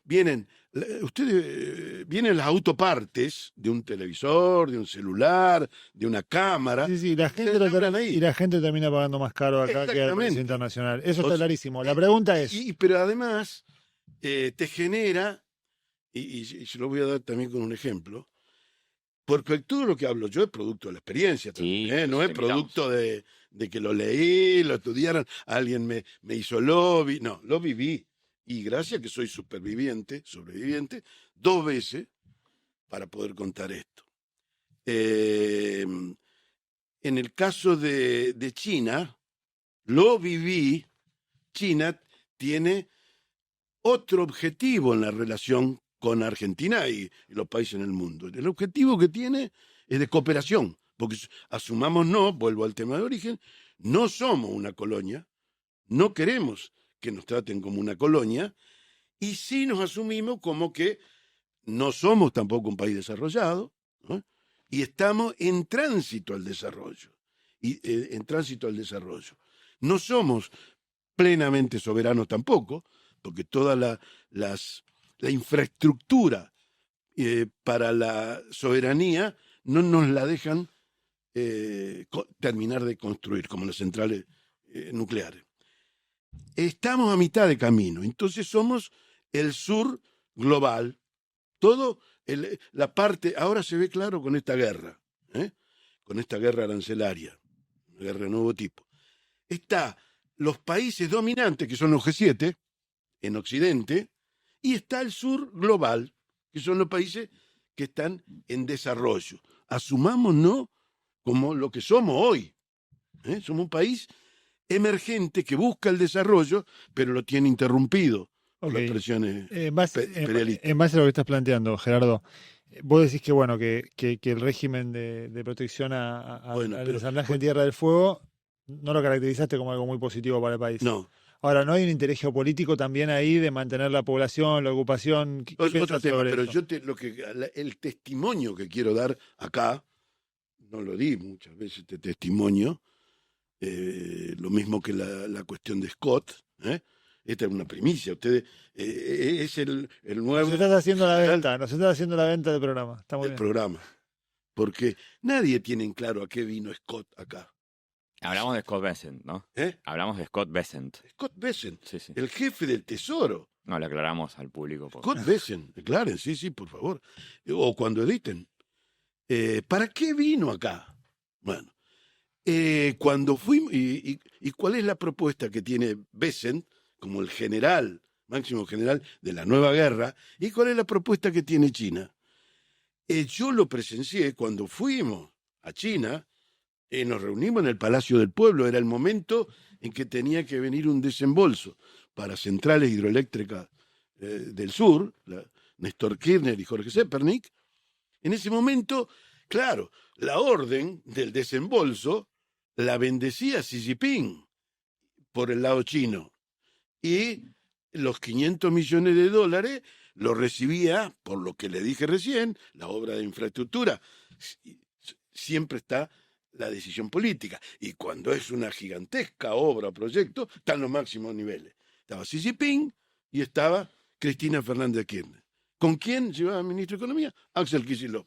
[SPEAKER 1] vienen las autopartes de un televisor, de un celular, de una cámara.
[SPEAKER 3] Sí, sí, la gente
[SPEAKER 1] se ensamblan ahí.
[SPEAKER 3] y la gente termina pagando más caro acá que al
[SPEAKER 1] Exactamente.
[SPEAKER 3] precio internacional. Eso
[SPEAKER 1] O
[SPEAKER 3] está
[SPEAKER 1] sea,
[SPEAKER 3] clarísimo. La pregunta es,
[SPEAKER 1] Pero además te genera, y se lo voy a dar también con un ejemplo, porque todo lo que hablo yo es producto de la experiencia también,
[SPEAKER 2] Sí,
[SPEAKER 1] no es producto de que lo leí, lo estudiaron, alguien me hizo lobby, no, lo viví. Y gracias que soy sobreviviente, 2 veces para poder contar esto. En el caso de China, lo viví. China tiene otro objetivo en la relación con Argentina y los países en el mundo. El objetivo que tiene es de cooperación, porque vuelvo al tema de origen, no somos una colonia, no queremos que nos traten como una colonia, y sí nos asumimos como que no somos tampoco un país desarrollado, ¿no? Y estamos en tránsito al desarrollo. No somos plenamente soberanos tampoco, porque toda la infraestructura para la soberanía no nos la dejan terminar de construir, como las centrales nucleares. Estamos a mitad de camino, entonces somos el sur global. La parte, ahora se ve claro con esta guerra, con esta guerra arancelaria, una guerra de nuevo tipo. Está los países dominantes, que son los G7, en Occidente, y está el sur global, que son los países que están en desarrollo. Asumámonos como lo que somos hoy. Somos un país emergente que busca el desarrollo, pero lo tiene interrumpido por las presiones imperialistas.
[SPEAKER 3] En base a lo que estás planteando, Gerardo, vos decís que bueno que el régimen de protección al ensamblaje en Tierra del Fuego no lo caracterizaste como algo muy positivo para el país.
[SPEAKER 1] No.
[SPEAKER 3] Ahora, ¿no hay un interés geopolítico también ahí de mantener la población, la ocupación? ¿Qué
[SPEAKER 1] Otro
[SPEAKER 3] piensas
[SPEAKER 1] tema,
[SPEAKER 3] sobre
[SPEAKER 1] pero
[SPEAKER 3] eso?
[SPEAKER 1] el testimonio que quiero dar acá, no lo di muchas veces este testimonio, lo mismo que la cuestión de Scott, ¿eh? Esta es una primicia, ustedes, es el nuevo
[SPEAKER 3] Nos estás haciendo la
[SPEAKER 1] tal
[SPEAKER 3] venta, nos estás haciendo la venta del programa. Está muy
[SPEAKER 1] del
[SPEAKER 3] bien.
[SPEAKER 1] programa, porque nadie tiene en claro a qué vino Scott acá.
[SPEAKER 2] Hablamos de Scott Bessent, ¿no?
[SPEAKER 1] ¿Eh?
[SPEAKER 2] Hablamos de Scott Bessent.
[SPEAKER 1] Scott Bessent,
[SPEAKER 2] Sí, sí.
[SPEAKER 1] el jefe del Tesoro.
[SPEAKER 2] No, le aclaramos al público.
[SPEAKER 1] Scott Bessent, aclaren, sí, por favor. O cuando editen. ¿Para qué vino acá? Bueno, cuando fuimos, y cuál es la propuesta que tiene Bessent como el general, máximo general de la nueva guerra, y cuál es la propuesta que tiene China? Yo lo presencié cuando fuimos a China, nos reunimos en el Palacio del Pueblo, era el momento en que tenía que venir un desembolso para centrales hidroeléctricas del sur, Néstor Kirchner y Jorge Zepernik. En ese momento, claro, la orden del desembolso la bendecía Xi Jinping por el lado chino y los 500 millones de dólares lo recibía, por lo que le dije recién, la obra de infraestructura. Siempre está la decisión política. Y cuando es una gigantesca obra o proyecto, están los máximos niveles. Estaba Xi Jinping y estaba Cristina Fernández de Kirchner. ¿Con quién llevaba ministro de Economía? Axel Kicillof.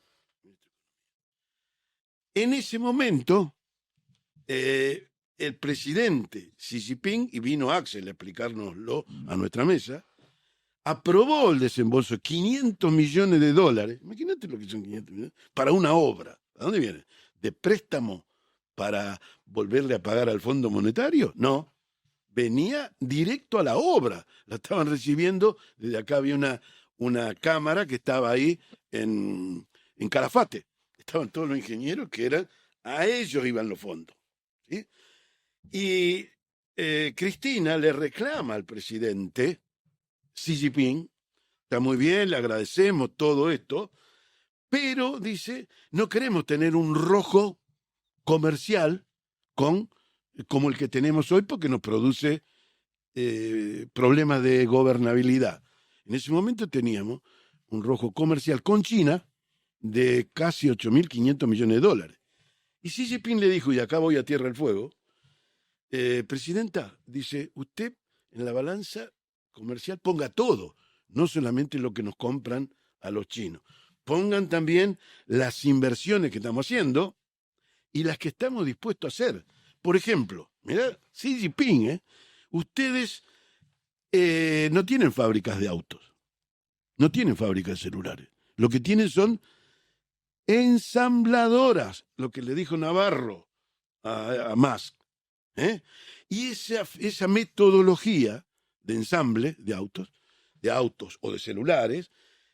[SPEAKER 1] En ese momento, el presidente Xi Jinping, y vino Axel a explicárnoslo a nuestra mesa, aprobó el desembolso de 500 millones de dólares. Imagínate lo que son 500 millones. Para una obra. ¿A dónde viene? ¿De préstamo para volverle a pagar al Fondo Monetario? No. Venía directo a la obra. La estaban recibiendo. Desde acá había una cámara que estaba ahí en Calafate. Estaban todos los ingenieros que eran, a ellos iban los fondos. ¿Sí? Y Cristina le reclama al presidente Xi Jinping, está muy bien, le agradecemos todo esto, pero dice, no queremos tener un rojo comercial como el que tenemos hoy porque nos produce problemas de gobernabilidad. En ese momento teníamos un rojo comercial con China de casi 8.500 millones de dólares. Y Xi Jinping le dijo, y acá voy a Tierra del Fuego, presidenta, dice, usted en la balanza comercial ponga todo, no solamente lo que nos compran a los chinos. Pongan también las inversiones que estamos haciendo y las que estamos dispuestos a hacer. Por ejemplo, mirá, Xi Jinping, ustedes no tienen fábricas de autos, no tienen fábricas de celulares. Lo que tienen son ensambladoras, lo que le dijo Navarro a Musk. Y esa metodología de ensamble de autos o de celulares,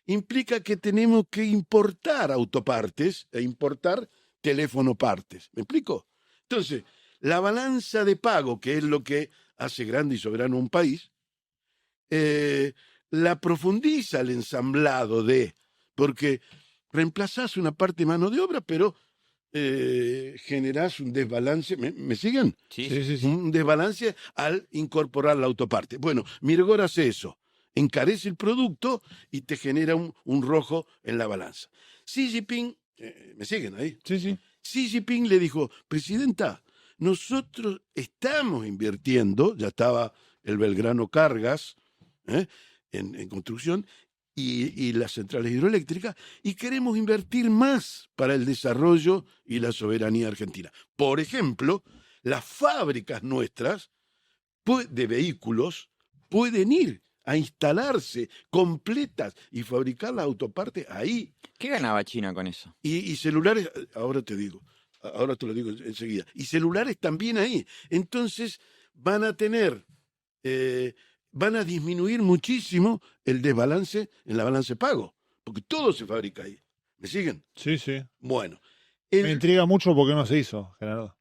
[SPEAKER 1] implica que tenemos que importar autopartes e importar teléfono partes. ¿Me explico? Entonces, la balanza de pago, que es lo que hace grande y soberano un país, la profundiza el ensamblado porque reemplazás una parte de mano de obra, pero generás un desbalance. ¿Me siguen?
[SPEAKER 2] Sí.
[SPEAKER 1] Un desbalance al incorporar la autoparte. Bueno, Mirgor hace eso. Encarece el producto y te genera un rojo en la balanza. Xi Jinping, ¿me siguen ahí?
[SPEAKER 3] Sí.
[SPEAKER 1] Xi Jinping le dijo, presidenta, nosotros estamos invirtiendo, ya estaba el Belgrano Cargas en construcción, y las centrales hidroeléctricas, y queremos invertir más para el desarrollo y la soberanía argentina. Por ejemplo, las fábricas nuestras de vehículos pueden ir a instalarse completas y fabricar la autoparte ahí.
[SPEAKER 2] ¿Qué ganaba China con eso?
[SPEAKER 1] Y celulares, ahora te lo digo enseguida, y celulares también ahí. Entonces van a disminuir muchísimo el desbalance en la balanza de pago, porque todo se fabrica ahí. ¿Me siguen?
[SPEAKER 3] Sí.
[SPEAKER 1] Bueno.
[SPEAKER 3] Me intriga mucho por qué no se hizo, Gerardo.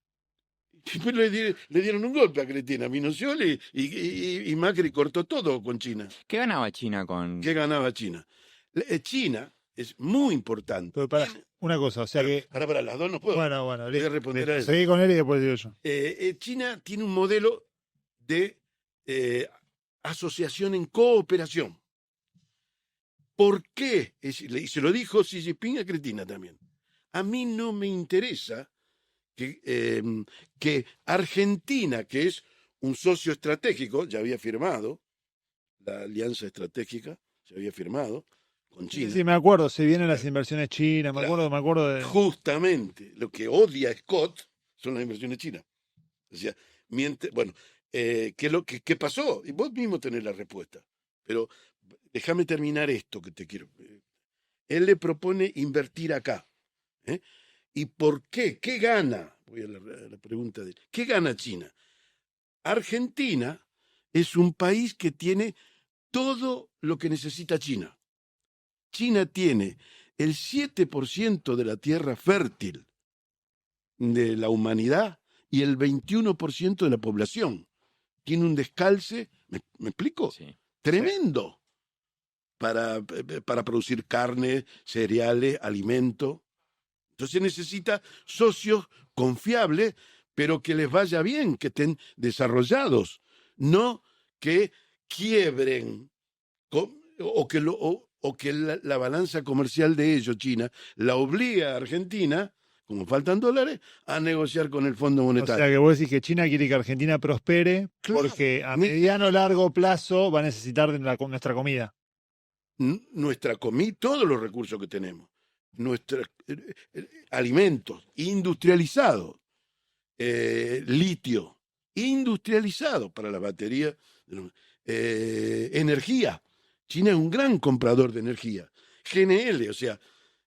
[SPEAKER 1] Después le dieron un golpe a Cristina, Minocioli y Macri cortó todo con China.
[SPEAKER 2] ¿Qué ganaba China con...?
[SPEAKER 1] ¿Qué ganaba China? China es muy importante.
[SPEAKER 3] Pero para una cosa, o sea que.
[SPEAKER 1] Para las dos no puedo.
[SPEAKER 3] Bueno,
[SPEAKER 1] Voy a responder a eso.
[SPEAKER 3] Seguí con él y después digo yo.
[SPEAKER 1] China tiene un modelo de asociación en cooperación. ¿Por qué? Y se lo dijo Xi Jinping a Cristina también. A mí no me interesa que Argentina, que es un socio estratégico, ya había firmado, la alianza estratégica, se había firmado con China.
[SPEAKER 3] Sí, me acuerdo, se vienen las inversiones chinas, me acuerdo de.
[SPEAKER 1] Justamente, lo que odia Scott son las inversiones chinas. O sea, ¿qué pasó? Y vos mismo tenés la respuesta. Pero déjame terminar esto que te quiero. Él le propone invertir acá. ¿Y por qué? ¿Qué gana? Voy a la pregunta de él. ¿Qué gana China? Argentina es un país que tiene todo lo que necesita China. China tiene el 7% de la tierra fértil de la humanidad y el 21% de la población. Tiene un descalce, ¿me explico?
[SPEAKER 2] Sí.
[SPEAKER 1] Tremendo para producir carne, cereales, alimento. Entonces necesita socios confiables, pero que les vaya bien, que estén desarrollados, no que quiebren o que la balanza comercial de ellos, China, la obliga a Argentina, como faltan dólares, a negociar con el Fondo Monetario.
[SPEAKER 3] O sea que vos decís que China quiere que Argentina prospere porque a mediano o largo plazo va a necesitar de nuestra comida.
[SPEAKER 1] Nuestra comida, todos los recursos que tenemos, nuestros alimentos industrializados, litio industrializado para las baterías, energía. China es un gran comprador de energía. GNL, o sea,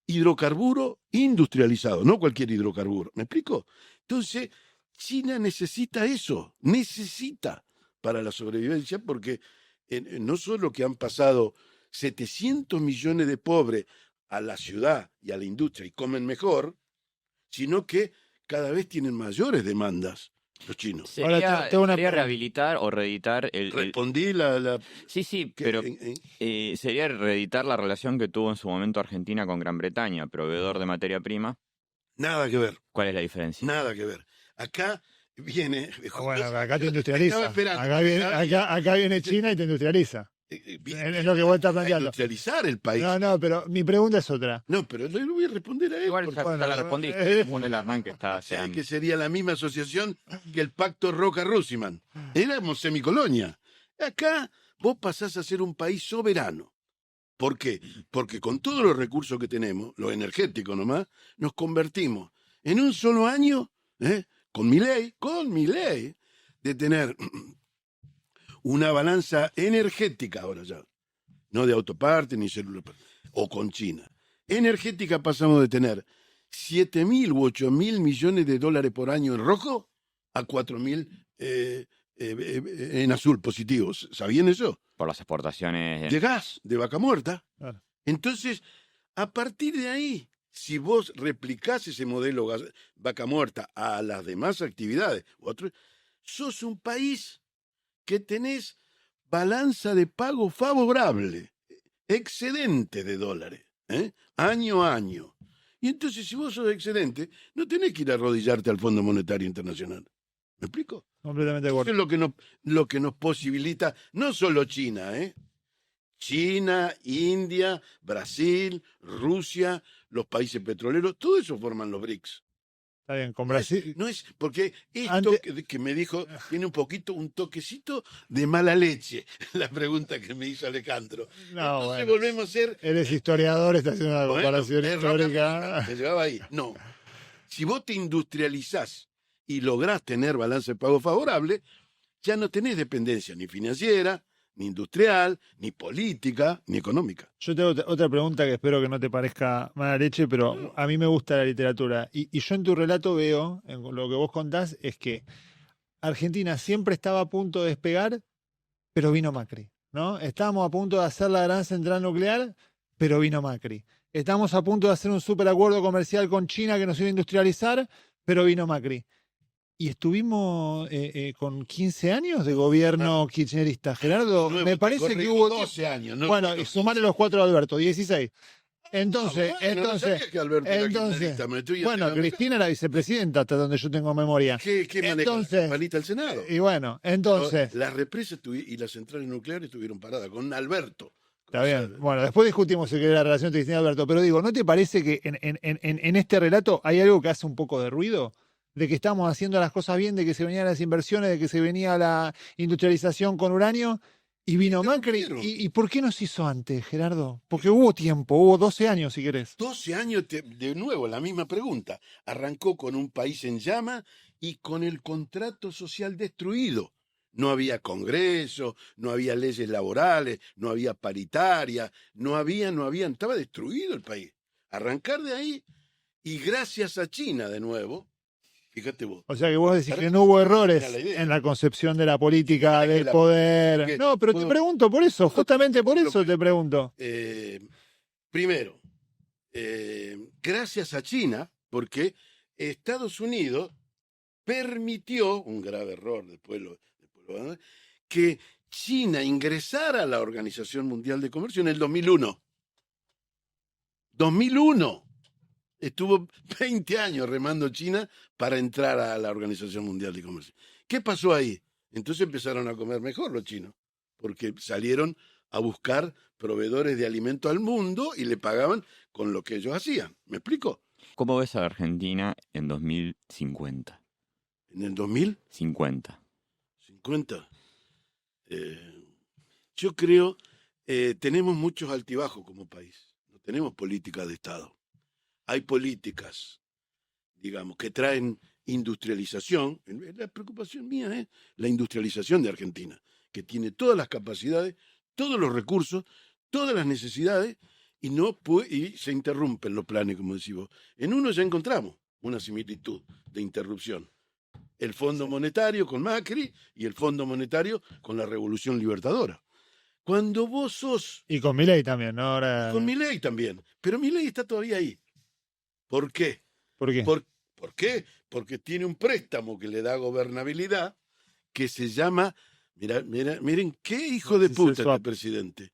[SPEAKER 1] hidrocarburo industrializado, no cualquier hidrocarburo. ¿Me explico? Entonces, China necesita eso, necesita para la sobrevivencia, porque no solo que han pasado 700 millones de pobres a la ciudad y a la industria y comen mejor, sino que cada vez tienen mayores demandas los chinos.
[SPEAKER 2] Sería rehabilitar o reeditar
[SPEAKER 1] Respondí
[SPEAKER 2] Sí, pero sería reeditar la relación que tuvo en su momento Argentina con Gran Bretaña, proveedor de materia prima.
[SPEAKER 1] Nada que ver.
[SPEAKER 2] ¿Cuál es la diferencia?
[SPEAKER 1] Nada que ver. Acá viene...
[SPEAKER 3] Bueno, acá te industrializa.
[SPEAKER 1] Acá
[SPEAKER 3] Acá viene China y te industrializa. Es lo que vos estás planteando.
[SPEAKER 1] Industrializar el país.
[SPEAKER 3] No, pero mi pregunta es otra.
[SPEAKER 1] No, pero le voy a responder a él.
[SPEAKER 2] Igual ya la respondí. El arranque está...
[SPEAKER 1] que sería la misma asociación que el pacto Roca-Russiman. Éramos semicolonia. Acá vos pasás a ser un país soberano. ¿Por qué? Porque con todos los recursos que tenemos, los energéticos nomás, nos convertimos en un solo año, con mi ley, de tener una balanza energética ahora ya, no de autoparte ni celular, o con China. Energética pasamos de tener 7.000 u 8.000 millones de dólares por año en rojo a 4.000 en azul positivos. ¿Sabían eso?
[SPEAKER 2] Por las exportaciones
[SPEAKER 1] de gas, de Vaca Muerta.
[SPEAKER 3] Claro.
[SPEAKER 1] Entonces, a partir de ahí, si vos replicás ese modelo Vaca Muerta a las demás actividades, sos un país que tenés balanza de pago favorable, excedente de dólares, año a año. Y entonces, si vos sos excedente, no tenés que ir a arrodillarte al Fondo Monetario Internacional. ¿Me explico?
[SPEAKER 3] Completamente de acuerdo.
[SPEAKER 1] Eso es lo que nos posibilita, no solo China, China, India, Brasil, Rusia, los países petroleros, todo eso forman los BRICS.
[SPEAKER 3] Está bien, con Brasil.
[SPEAKER 1] No es porque esto que me dijo tiene un toquecito de mala leche, la pregunta que me hizo Alejandro.
[SPEAKER 3] No,
[SPEAKER 1] entonces volvemos a ser...
[SPEAKER 3] Eres historiador, estás haciendo una comparación histórica.
[SPEAKER 1] Me llevaba ahí. No. Si vos te industrializás y lográs tener balance de pago favorable, ya no tenés dependencia ni financiera, ni industrial, ni política, ni económica.
[SPEAKER 3] Yo tengo otra pregunta que espero que no te parezca mala leche, pero a mí me gusta la literatura. Y yo en tu relato veo, en lo que vos contás, es que Argentina siempre estaba a punto de despegar, pero vino Macri, ¿no? Estábamos a punto de hacer la gran central nuclear, pero vino Macri. Estamos a punto de hacer un súper acuerdo comercial con China que nos iba a industrializar, pero vino Macri. Y estuvimos con 15 años de gobierno kirchnerista. Gerardo, me parece que hubo...
[SPEAKER 1] 12 años. ¿No?
[SPEAKER 3] Bueno, y sumarle los 4 de Alberto, 16. Entonces,
[SPEAKER 1] no sabía que Alberto era
[SPEAKER 3] entonces,
[SPEAKER 1] kirchnerista, me estoy
[SPEAKER 3] bueno,
[SPEAKER 1] enterando.
[SPEAKER 3] Cristina era vicepresidenta, hasta donde yo tengo memoria.
[SPEAKER 1] ¿Qué maneja?
[SPEAKER 3] Entonces,
[SPEAKER 1] ¿Manita al Senado?
[SPEAKER 3] Y bueno, entonces,
[SPEAKER 1] Las represas y las centrales nucleares estuvieron paradas con Alberto.
[SPEAKER 3] está bien. Bueno, después discutimos si querés la relación entre Cristina y Alberto, pero digo, ¿no te parece que en este relato hay algo que hace un poco de ruido? De que estamos haciendo las cosas bien, de que se venían las inversiones, de que se venía la industrialización con uranio, y vino Macri. ¿Y por qué no se hizo antes, Gerardo? Porque hubo tiempo, hubo 12 años, si querés.
[SPEAKER 1] 12 años, de nuevo, la misma pregunta. Arrancó con un país en llama y con el contrato social destruido. No había congreso, no había leyes laborales, no había paritaria, no habían, estaba destruido el país. Arrancar de ahí y gracias a China de nuevo, fíjate vos.
[SPEAKER 3] O sea que vos decís que no hubo errores
[SPEAKER 1] Era la idea.
[SPEAKER 3] en la concepción de la política,
[SPEAKER 1] Para que
[SPEAKER 3] del
[SPEAKER 1] la-
[SPEAKER 3] poder.
[SPEAKER 1] que-
[SPEAKER 3] No, pero te
[SPEAKER 1] puedo-
[SPEAKER 3] pregunto por eso, justamente por
[SPEAKER 1] lo
[SPEAKER 3] eso
[SPEAKER 1] que-
[SPEAKER 3] te pregunto.
[SPEAKER 1] Primero, gracias a China, porque Estados Unidos permitió, un grave error, después lo van a ver, que China ingresara a la Organización Mundial de Comercio en el 2001. 2001. Estuvo 20 años remando China para entrar a la Organización Mundial de Comercio. ¿Qué pasó ahí? Entonces empezaron a comer mejor los chinos, porque salieron a buscar proveedores de alimento al mundo y le pagaban con lo que ellos hacían. ¿Me explico?
[SPEAKER 2] ¿Cómo ves a la Argentina en 2050?
[SPEAKER 1] En el 2050,
[SPEAKER 2] 50.
[SPEAKER 1] yo creo, tenemos muchos altibajos como país. No tenemos políticas de Estado. Hay políticas, digamos, que traen industrialización. La preocupación mía es la industrialización de Argentina, que tiene todas las capacidades, todos los recursos, todas las necesidades, y se interrumpen los planes, como decís vos. En uno ya encontramos una similitud de interrupción. El Fondo Monetario con Macri y el Fondo Monetario con la Revolución Libertadora. Cuando vos sos...
[SPEAKER 3] Y con Milei también, ¿no? Ahora...
[SPEAKER 1] Con Milei también, pero Milei está todavía ahí. ¿Por qué?
[SPEAKER 3] ¿Por qué?
[SPEAKER 1] ¿Por qué? Porque tiene un préstamo que le da gobernabilidad que se llama, miren qué hijo de puta este presidente.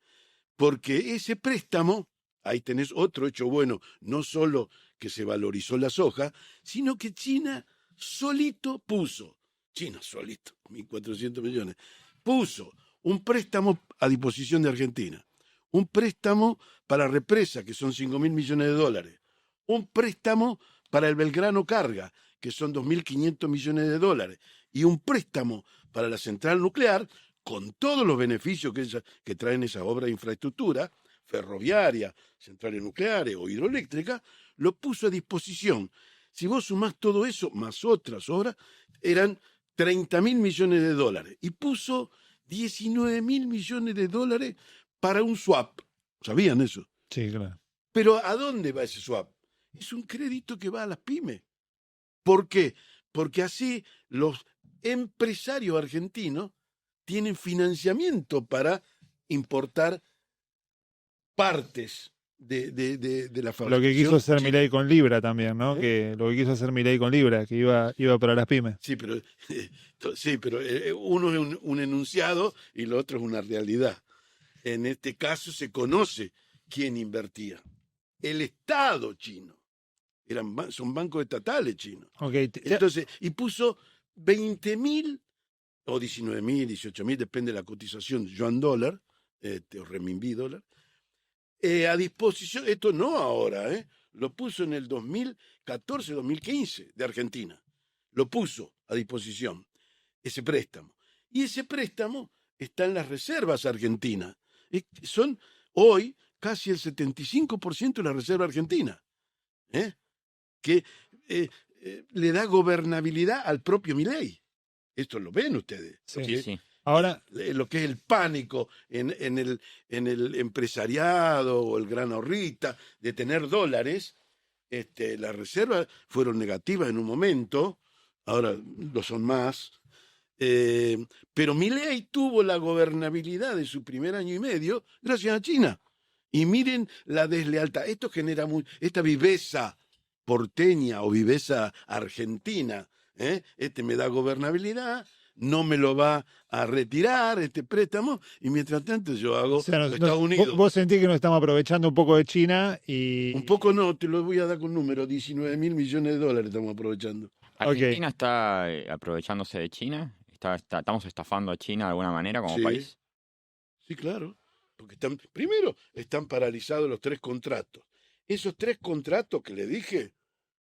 [SPEAKER 1] Porque ese préstamo, ahí tenés otro hecho bueno, no solo que se valorizó la soja, sino que China solito puso, 1.400 millones, puso un préstamo a disposición de Argentina, un préstamo para represa, que son 5.000 millones de dólares, un préstamo para el Belgrano Carga, que son 2.500 millones de dólares, y un préstamo para la central nuclear, con todos los beneficios que traen esas obras de infraestructura, ferroviaria, centrales nucleares o hidroeléctricas, lo puso a disposición. Si vos sumás todo eso, más otras obras, eran 30.000 millones de dólares. Y puso 19.000 millones de dólares para un swap. ¿Sabían eso?
[SPEAKER 3] Sí, claro.
[SPEAKER 1] Pero ¿a dónde va ese swap? Es un crédito que va a las pymes. ¿Por qué? Porque así los empresarios argentinos tienen financiamiento para importar partes de la fabricación.
[SPEAKER 3] Lo que quiso hacer Milei con Libra también, ¿no? Que lo que quiso hacer Milei con Libra, que iba para las pymes.
[SPEAKER 1] Sí, pero uno es un enunciado y lo otro es una realidad. En este caso se conoce quién invertía. El Estado chino. Son bancos estatales chinos.
[SPEAKER 3] Okay.
[SPEAKER 1] Entonces, y puso 20.000 o 19.000, 18.000, depende de la cotización, yuan dólar, o renminbi dólar, a disposición, esto no ahora, lo puso en el 2014, 2015 de Argentina. Lo puso a disposición, ese préstamo. Y ese préstamo está en las reservas argentinas. Son hoy casi el 75% de la reserva argentina, que le da gobernabilidad al propio Milei. Esto lo ven ustedes.
[SPEAKER 3] Sí.
[SPEAKER 2] Sí.
[SPEAKER 3] Ahora,
[SPEAKER 1] Lo que es el pánico en el empresariado o el gran ahorrita de tener dólares, las reservas fueron negativas en un momento, ahora lo son más, pero Milei tuvo la gobernabilidad de su primer año y medio gracias a China. Y miren la deslealtad. Esto genera esta viveza porteña o viveza argentina. Me da gobernabilidad, no me lo va a retirar este préstamo, y mientras tanto yo hago
[SPEAKER 3] O sea,
[SPEAKER 1] Estados Unidos.
[SPEAKER 3] vos sentís que nos estamos aprovechando un poco de China y...
[SPEAKER 1] Un poco no, te lo voy a dar con número, 19.000 millones de dólares estamos aprovechando.
[SPEAKER 2] ¿Argentina está aprovechándose de China? ¿Estamos estafando a China de alguna manera como
[SPEAKER 1] Sí.
[SPEAKER 2] país?
[SPEAKER 1] Sí, claro. Porque primero están paralizados los 3 contratos. Esos 3 contratos que le dije,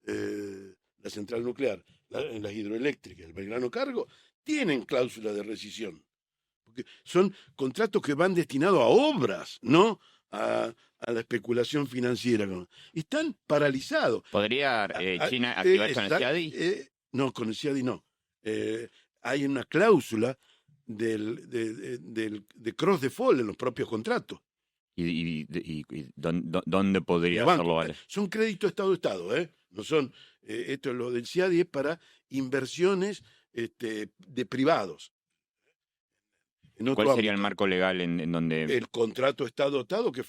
[SPEAKER 1] la central nuclear, las hidroeléctricas, el Belgrano Cargo, tienen cláusula de rescisión. Porque son contratos que van destinados a obras, no a la especulación financiera. Y están paralizados.
[SPEAKER 2] ¿Podría China activarse con el CIADI?
[SPEAKER 1] No, con el CIADI no. Hay una cláusula de cross default en los propios contratos.
[SPEAKER 2] ¿Y dónde podría
[SPEAKER 1] De banco.
[SPEAKER 2] hacerlo valer?
[SPEAKER 1] Son créditos Estado-Estado, ¿eh? No son, esto es lo del CIADI, es para inversiones de privados. En otro
[SPEAKER 2] ¿Cuál sería el
[SPEAKER 1] ámbito.
[SPEAKER 2] marco legal en donde
[SPEAKER 1] El contrato Estado-Estado que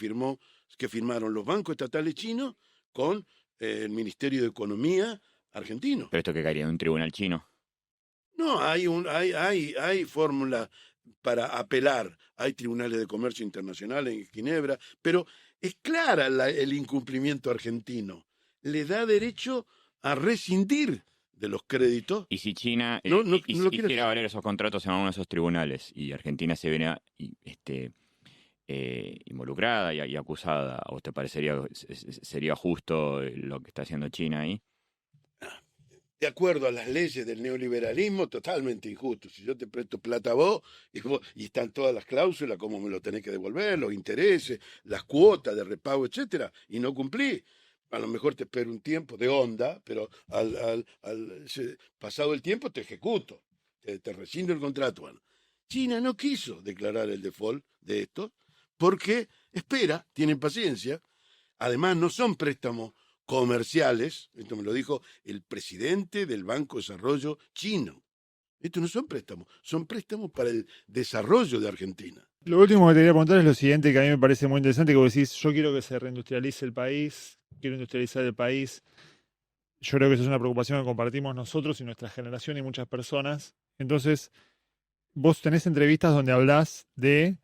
[SPEAKER 1] firmaron los bancos estatales chinos con el Ministerio de Economía argentino.
[SPEAKER 2] pero esto que caería en un tribunal chino?
[SPEAKER 1] No, hay fórmula para apelar, hay tribunales de comercio internacional en Ginebra, pero es clara el incumplimiento argentino. Le da derecho a rescindir de los créditos.
[SPEAKER 2] Y si China
[SPEAKER 1] No lo quiere
[SPEAKER 2] hiciera
[SPEAKER 1] hacer.
[SPEAKER 2] valer esos contratos en uno de esos tribunales y Argentina se viene involucrada y acusada, ¿a vos te parecería sería justo lo que está haciendo China ahí?
[SPEAKER 1] De acuerdo a las leyes del neoliberalismo, totalmente injusto. Si yo te presto plata a vos y están todas las cláusulas, cómo me lo tenés que devolver, los intereses, las cuotas de repago, etcétera, y no cumplí, a lo mejor te espero un tiempo de onda, pero pasado el tiempo te ejecuto, te rescindo el contrato. Bueno, China no quiso declarar el default de esto porque espera, tienen paciencia. Además, no son préstamos comerciales, esto me lo dijo el presidente del Banco de Desarrollo chino. Estos no son préstamos para el desarrollo de Argentina.
[SPEAKER 3] Lo último que te quería preguntar es lo siguiente, que a mí me parece muy interesante, que vos decís, yo quiero que se reindustrialice el país, quiero industrializar el país. Yo creo que eso es una preocupación que compartimos nosotros y nuestra generación y muchas personas. Entonces, vos tenés entrevistas donde hablás de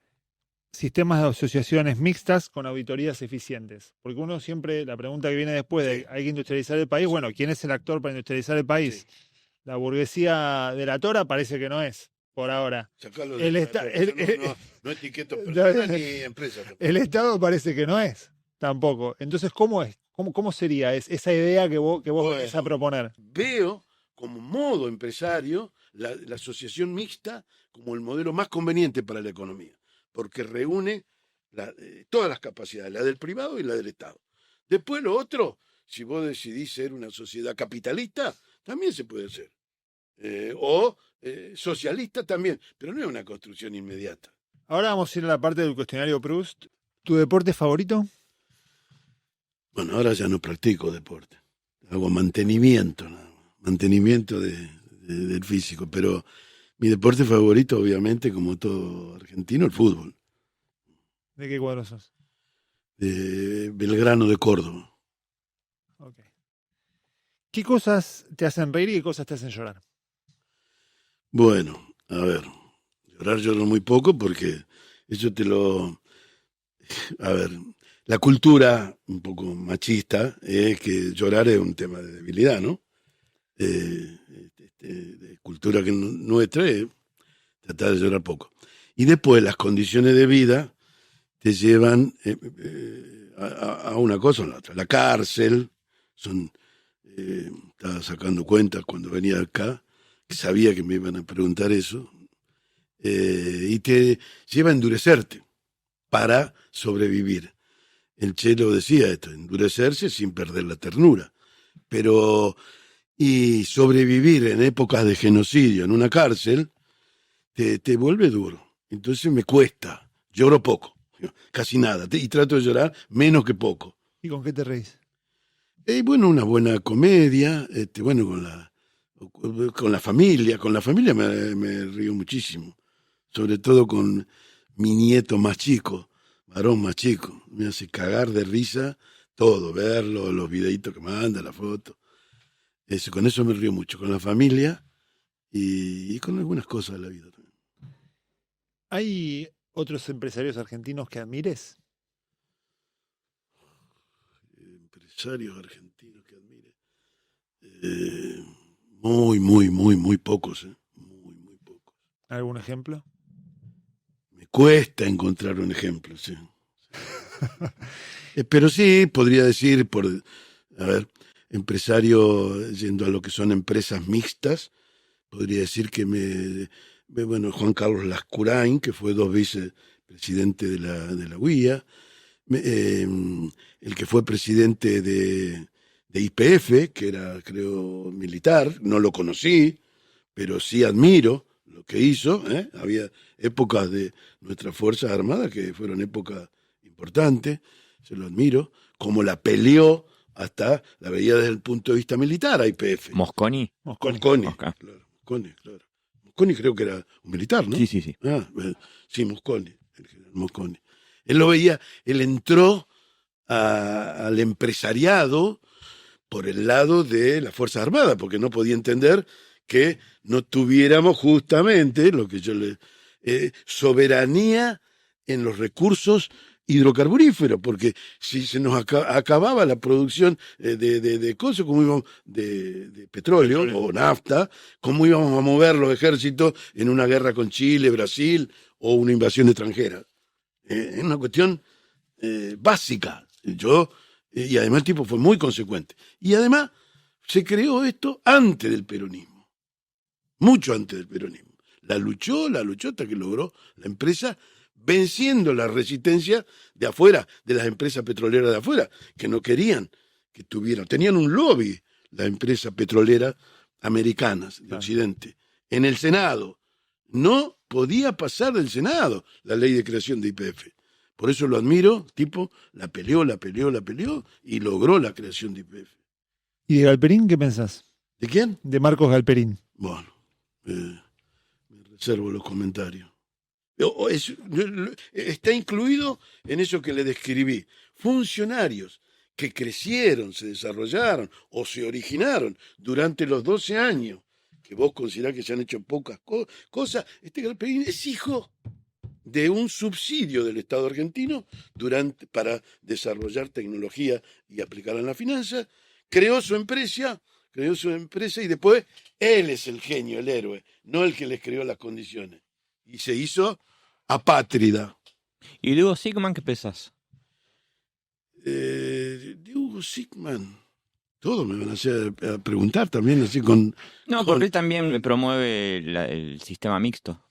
[SPEAKER 3] sistemas de asociaciones mixtas con auditorías eficientes. Porque uno siempre, la pregunta que viene después de hay que industrializar el país, bueno, ¿quién es el actor para industrializar el país?
[SPEAKER 1] Sí.
[SPEAKER 3] La burguesía delatora parece que no es, por ahora.
[SPEAKER 1] Sacalo
[SPEAKER 3] El
[SPEAKER 1] de
[SPEAKER 3] esta-
[SPEAKER 1] no etiqueto personas ni empresas.
[SPEAKER 3] El Estado parece que no es, tampoco. Entonces, ¿cómo es? ¿Cómo sería esa idea que vos venís a proponer?
[SPEAKER 1] Veo como modo empresario la asociación mixta como el modelo más conveniente para la economía, porque reúne todas las capacidades, la del privado y la del Estado. Después lo otro, si vos decidís ser una sociedad capitalista, también se puede hacer. O socialista también, pero no es una construcción inmediata.
[SPEAKER 3] Ahora vamos a ir a la parte del cuestionario Proust. ¿Tu deporte favorito?
[SPEAKER 1] Bueno, ahora ya no practico deporte, hago mantenimiento, nada más, mantenimiento del físico, pero mi deporte favorito, obviamente, como todo argentino, el fútbol,
[SPEAKER 3] ¿De qué cuadro sos?
[SPEAKER 1] de Belgrano de Córdoba.
[SPEAKER 3] Ok. ¿Qué cosas te hacen reír y qué cosas te hacen llorar?
[SPEAKER 1] Bueno, a ver, lloro muy poco porque eso a ver, la cultura un poco machista es que llorar es un tema de debilidad, ¿no? De cultura que nuestra es tratar de llorar poco. Y después las condiciones de vida te llevan a una cosa o a la otra. La cárcel, estaba sacando cuentas cuando venía acá, que sabía que me iban a preguntar eso, y te lleva a endurecerte para sobrevivir. El Chelo decía esto, endurecerse sin perder la ternura. Y sobrevivir en épocas de genocidio en una cárcel te vuelve duro. Entonces me cuesta, lloro poco, casi nada, y trato de llorar menos que poco.
[SPEAKER 3] ¿Y con qué te reís?
[SPEAKER 1] Bueno, una buena comedia, bueno, con la familia me río muchísimo, sobre todo con mi nieto más chico, varón más chico, me hace cagar de risa todo, verlo, los videitos que manda, la foto, con eso me río mucho, con la familia y con algunas cosas de la vida también.
[SPEAKER 3] ¿Hay otros empresarios argentinos que admires?
[SPEAKER 1] Empresarios argentinos que admire. Muy pocos, muy pocos.
[SPEAKER 3] ¿Algún ejemplo?
[SPEAKER 1] Me cuesta encontrar un ejemplo, sí. Pero sí, podría decir, empresario, yendo a lo que son empresas mixtas, podría decir que bueno, Juan Carlos Lascurain, que fue 2 veces presidente de la UIA, el que fue presidente de YPF, que era, creo, militar, no lo conocí, pero sí admiro lo que hizo. Había épocas de nuestras Fuerzas Armadas que fueron épocas importantes, se lo admiro, como la peleó, hasta la veía desde el punto de vista militar a YPF.
[SPEAKER 2] ¿Mosconi?
[SPEAKER 1] Mosconi,
[SPEAKER 2] Mosca.
[SPEAKER 1] claro, claro. Mosconi creo que era un militar, ¿no?
[SPEAKER 2] Sí.
[SPEAKER 1] Sí, Mosconi, el general Mosconi. Él entró al empresariado por el lado de las Fuerzas Armadas, porque no podía entender que no tuviéramos justamente lo que yo soberanía en los recursos hidrocarburíferos, porque si se nos acababa la producción de cosas, como íbamos de petróleo o nafta, cómo íbamos a mover los ejércitos en una guerra con Chile, Brasil o una invasión extranjera. Es una cuestión básica. Y además el tipo fue muy consecuente. Y además se creó esto antes del peronismo, mucho antes del peronismo. La luchó hasta que logró la empresa, venciendo la resistencia de afuera, de las empresas petroleras de afuera, que no querían que tenían un lobby, las empresas petroleras americanas de Occidente, en el Senado. No podía pasar del Senado la ley de creación de YPF. Por eso lo admiro, tipo, la peleó y logró la creación de YPF.
[SPEAKER 3] ¿Y de Galperín qué pensás?
[SPEAKER 1] ¿De quién?
[SPEAKER 3] De Marcos Galperín.
[SPEAKER 1] Bueno, me reservo los comentarios. Está incluido en eso que le describí. Funcionarios que crecieron, se desarrollaron o se originaron durante los 12 años, que vos considerás que se han hecho pocas cosas. Este Galperín es hijo de un subsidio del Estado argentino para desarrollar tecnología y aplicarla en la finanza. Creó su empresa y después él es el genio, el héroe, no el que les creó las condiciones. Y se hizo apátrida.
[SPEAKER 2] ¿Y de Hugo Sigman qué pensás?
[SPEAKER 1] De Hugo Sigman, todo me van a hacer a preguntar también, así con...
[SPEAKER 2] No, porque él también promueve el sistema mixto.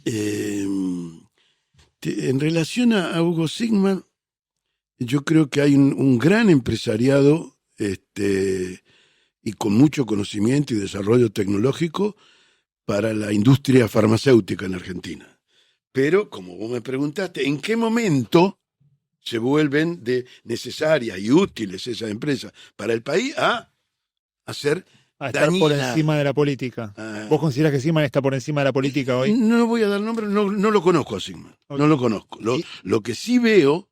[SPEAKER 1] En relación a Hugo Sigman, yo creo que hay un gran empresariado y con mucho conocimiento y desarrollo tecnológico para la industria farmacéutica en Argentina. Pero, como vos me preguntaste, ¿en qué momento se vuelven necesarias y útiles esas empresas para el país a ser
[SPEAKER 3] A estar
[SPEAKER 1] dañinas?
[SPEAKER 3] por encima de la política. ¿Vos considerás que Sigman está por encima de la política hoy?
[SPEAKER 1] No voy a dar nombre, no lo conozco a Sigman,
[SPEAKER 3] Okay.
[SPEAKER 1] no lo conozco. Lo que sí veo,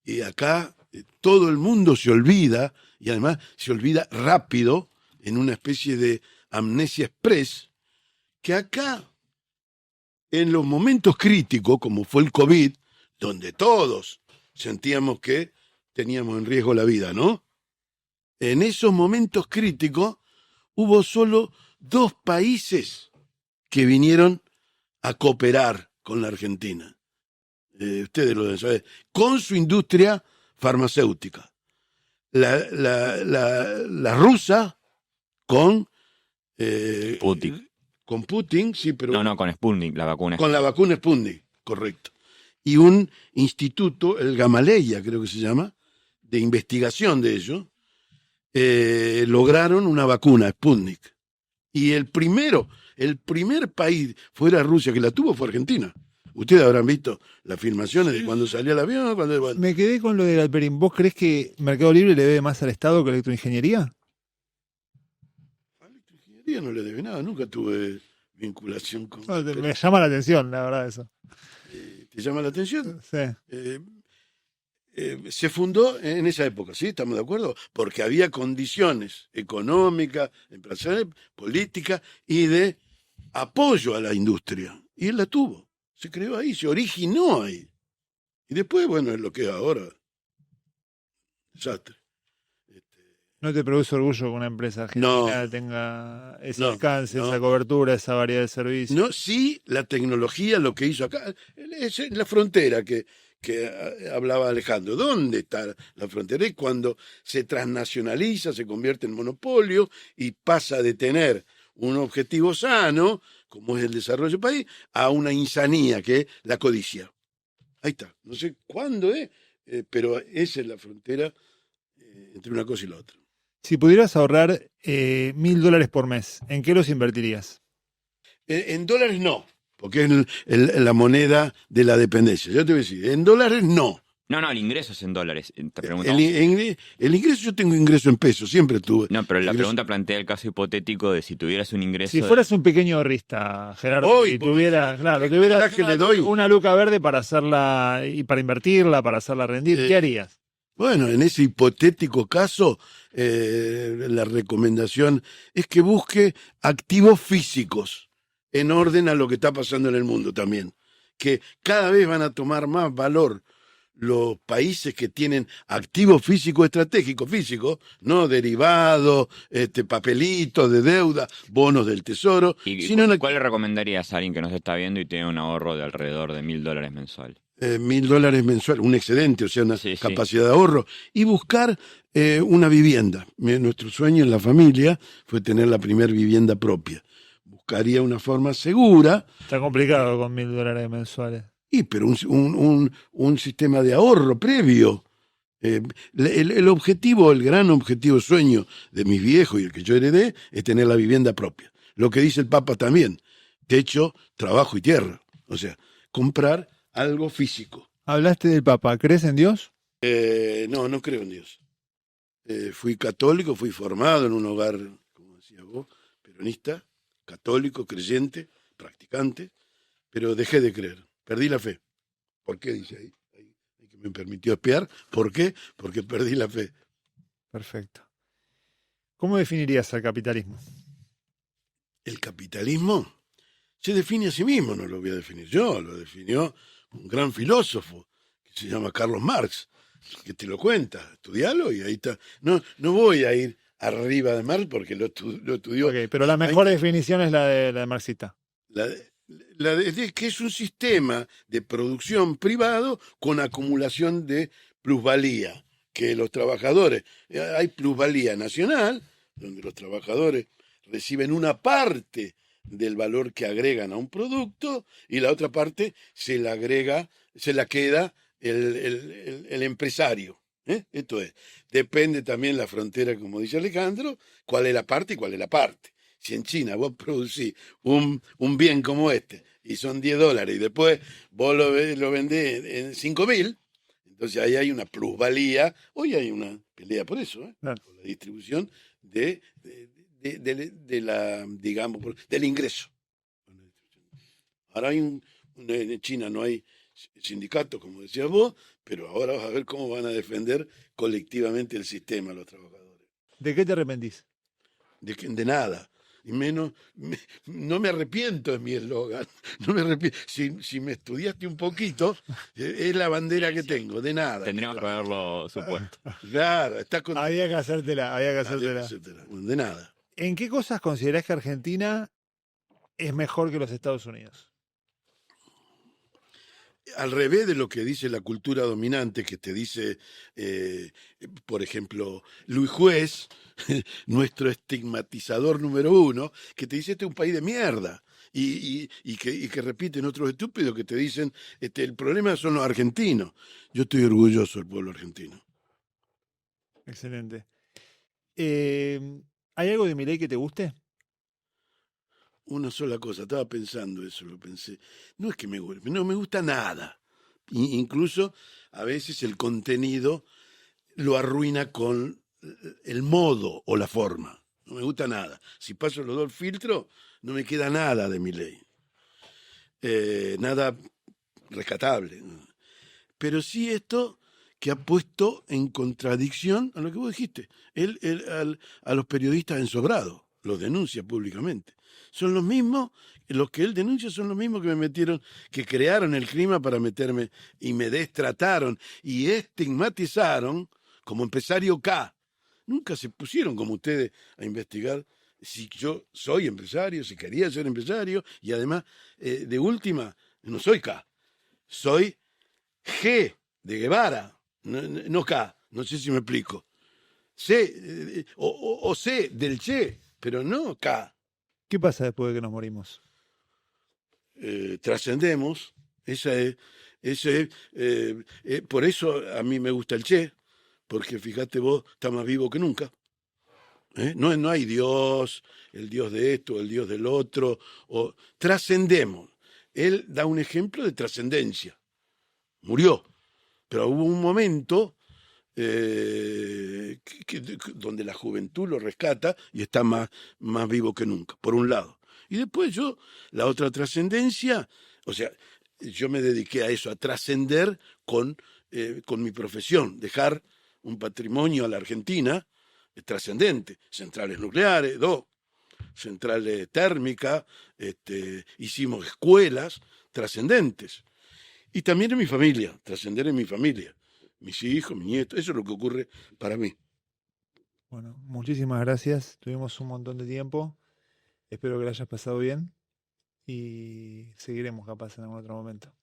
[SPEAKER 1] y acá todo el mundo se olvida, y además se olvida rápido, en una especie de amnesia express, que acá, en los momentos críticos, como fue el COVID, donde todos sentíamos que teníamos en riesgo la vida, ¿no? En esos momentos críticos hubo solo 2 países que vinieron a cooperar con la Argentina. Ustedes lo deben saber. Con su industria farmacéutica. La rusa con...
[SPEAKER 2] Putin.
[SPEAKER 1] Con Putin, sí, pero...
[SPEAKER 2] No, con Sputnik, la vacuna.
[SPEAKER 1] Con la vacuna Sputnik, correcto. Y un instituto, el Gamaleya creo que se llama, de investigación de ello, lograron una vacuna, Sputnik. Y el primer país fuera de Rusia que la tuvo fue Argentina. Ustedes habrán visto las filmaciones de cuando salió el avión.
[SPEAKER 3] Me quedé con lo de Galperín. ¿Vos creés que Mercado Libre le debe más al Estado que a electroingeniería?
[SPEAKER 1] A la electroingeniería no le debe nada, nunca tuve vinculación con...
[SPEAKER 3] No, me llama la atención, la verdad, eso.
[SPEAKER 1] ¿Te llama la atención?
[SPEAKER 3] Sí.
[SPEAKER 1] se fundó en esa época, ¿sí? ¿Estamos de acuerdo? Porque había condiciones económicas, empresariales, políticas y de apoyo a la industria. Y él la tuvo. Se creó ahí, se originó ahí. Y después, bueno, es lo que es ahora. Desastre.
[SPEAKER 3] ¿No te produce orgullo que una empresa argentina tenga ese
[SPEAKER 1] no,
[SPEAKER 3] alcance,
[SPEAKER 1] no.
[SPEAKER 3] esa cobertura, esa variedad de servicios?
[SPEAKER 1] No, sí, la tecnología, lo que hizo acá, es la frontera que hablaba Alejandro. ¿Dónde está la frontera? Y cuando se transnacionaliza, se convierte en monopolio y pasa de tener un objetivo sano, como es el desarrollo del país, a una insanía, que es la codicia. Ahí está. No sé cuándo es, pero esa es la frontera entre una cosa y la otra.
[SPEAKER 3] Si pudieras ahorrar $1.000 por mes, ¿en qué los invertirías?
[SPEAKER 1] En dólares no, porque es la moneda de la dependencia. Yo te voy a decir, en dólares no.
[SPEAKER 2] No, el ingreso es en dólares. Te pregunto.
[SPEAKER 1] El ingreso, yo tengo ingreso en pesos, siempre tuve.
[SPEAKER 2] No, pero la
[SPEAKER 1] ingreso.
[SPEAKER 2] pregunta plantea el caso hipotético de si tuvieras un ingreso.
[SPEAKER 3] Si fueras un pequeño ahorrista, Gerardo,
[SPEAKER 1] Hoy,
[SPEAKER 3] y tuvieras
[SPEAKER 1] que le doy.
[SPEAKER 3] una luca verde para hacerla y para invertirla, para hacerla rendir, ¿qué harías?
[SPEAKER 1] Bueno, en ese hipotético caso, la recomendación es que busque activos físicos en orden a lo que está pasando en el mundo también. Que cada vez van a tomar más valor los países que tienen activos físicos estratégicos, no derivados, papelitos de deuda, bonos del tesoro.
[SPEAKER 2] ¿Y
[SPEAKER 1] sino
[SPEAKER 2] cuál le recomendarías a alguien que nos está viendo y tiene un ahorro de alrededor de $1.000 mensual?
[SPEAKER 1] $1.000 mensual, un excedente, o sea, una
[SPEAKER 2] Sí.
[SPEAKER 1] capacidad de ahorro, y buscar una vivienda. Nuestro sueño en la familia fue tener la primera vivienda propia. Buscaría una forma segura.
[SPEAKER 3] Está complicado con $1.000 mensuales.
[SPEAKER 1] Pero un sistema de ahorro previo. El objetivo, el gran objetivo, sueño de mis viejos y el que yo heredé es tener la vivienda propia. Lo que dice el Papa también, techo, trabajo y tierra. O sea, comprar algo físico.
[SPEAKER 3] Hablaste del Papa, ¿crees en Dios?
[SPEAKER 1] No creo en Dios. Fui católico, fui formado en un hogar, como decías vos, peronista, católico, creyente, practicante, pero dejé de creer, perdí la fe. ¿Por qué? Dice ahí que me permitió espiar. ¿Por qué? Porque perdí la fe.
[SPEAKER 3] Perfecto. ¿Cómo definirías al capitalismo?
[SPEAKER 1] El capitalismo se define a sí mismo, no lo voy a definir yo, lo definió un gran filósofo que se llama Carlos Marx, que te lo cuenta, estudialo y ahí está. No voy a ir arriba de Marx porque lo estudió.
[SPEAKER 3] Okay, pero la mejor definición es la de marxista.
[SPEAKER 1] Que es un sistema de producción privado con acumulación de plusvalía, que los trabajadores, hay plusvalía nacional, donde los trabajadores reciben una parte del valor que agregan a un producto y la otra parte se la queda el empresario. Esto es, depende también la frontera, como dice Alejandro, cuál es la parte y cuál es la parte. Si en China vos producís un bien como este y son $10 y después vos lo vendés en 5.000, entonces ahí hay una plusvalía. Hoy hay una pelea por eso,
[SPEAKER 3] Claro.
[SPEAKER 1] por la distribución de la, digamos, del ingreso. Ahora en China no hay sindicatos, como decías vos, pero ahora vas a ver cómo van a defender colectivamente el sistema los trabajadores.
[SPEAKER 3] ¿De qué te arrepentís?
[SPEAKER 1] De nada. Y menos, no me arrepiento, es mi eslogan. No me arrepiento. Si me estudiaste un poquito, es la bandera que tengo, de nada.
[SPEAKER 2] Tendríamos que haberlo supuesto.
[SPEAKER 1] Claro, está con.
[SPEAKER 3] Había que hacértela.
[SPEAKER 1] De nada.
[SPEAKER 3] ¿En qué cosas considerás que Argentina es mejor que los Estados Unidos?
[SPEAKER 1] Al revés de lo que dice la cultura dominante, que te dice, por ejemplo, Luis Juez, nuestro estigmatizador número 1, que te dice este es un país de mierda. Y que repiten otros estúpidos que te dicen, el problema son los argentinos. Yo estoy orgulloso del pueblo argentino.
[SPEAKER 3] Excelente. ¿Hay algo de Milei que te guste?
[SPEAKER 1] Una sola cosa, estaba pensando eso, lo pensé. No es que me guste, no me gusta nada. Incluso a veces el contenido lo arruina con el modo o la forma. No me gusta nada. Si paso los dos filtros, no me queda nada de Milei. Nada rescatable. Pero sí esto que ha puesto en contradicción a lo que vos dijiste. A los periodistas ensobrados, los denuncia públicamente. Son los mismos, los que él denuncia son los mismos que me metieron, que crearon el clima para meterme y me destrataron y estigmatizaron como empresario K. Nunca se pusieron como ustedes a investigar si yo soy empresario, si quería ser empresario, y además, de última, no soy K, soy G de Guevara, no K, no sé si me explico. C, o C del Che, pero no K.
[SPEAKER 3] ¿Qué pasa después de que nos morimos?
[SPEAKER 1] Trascendemos, por eso a mí me gusta el Che, porque fíjate vos, está más vivo que nunca. No hay Dios, el Dios de esto, el Dios del otro, trascendemos. Él da un ejemplo de trascendencia. Murió, pero hubo un momento donde la juventud lo rescata y está más vivo que nunca, por un lado. Y después la otra trascendencia, o sea, yo me dediqué a eso, a trascender con mi profesión, dejar un patrimonio a la Argentina trascendente, centrales nucleares, 2, centrales térmicas, hicimos escuelas trascendentes. Y también en mi familia, trascender en mi familia, mis hijos, mis nietos, eso es lo que ocurre para mí.
[SPEAKER 3] Bueno, muchísimas gracias. Tuvimos un montón de tiempo. Espero que lo hayas pasado bien y seguiremos capaz en algún otro momento.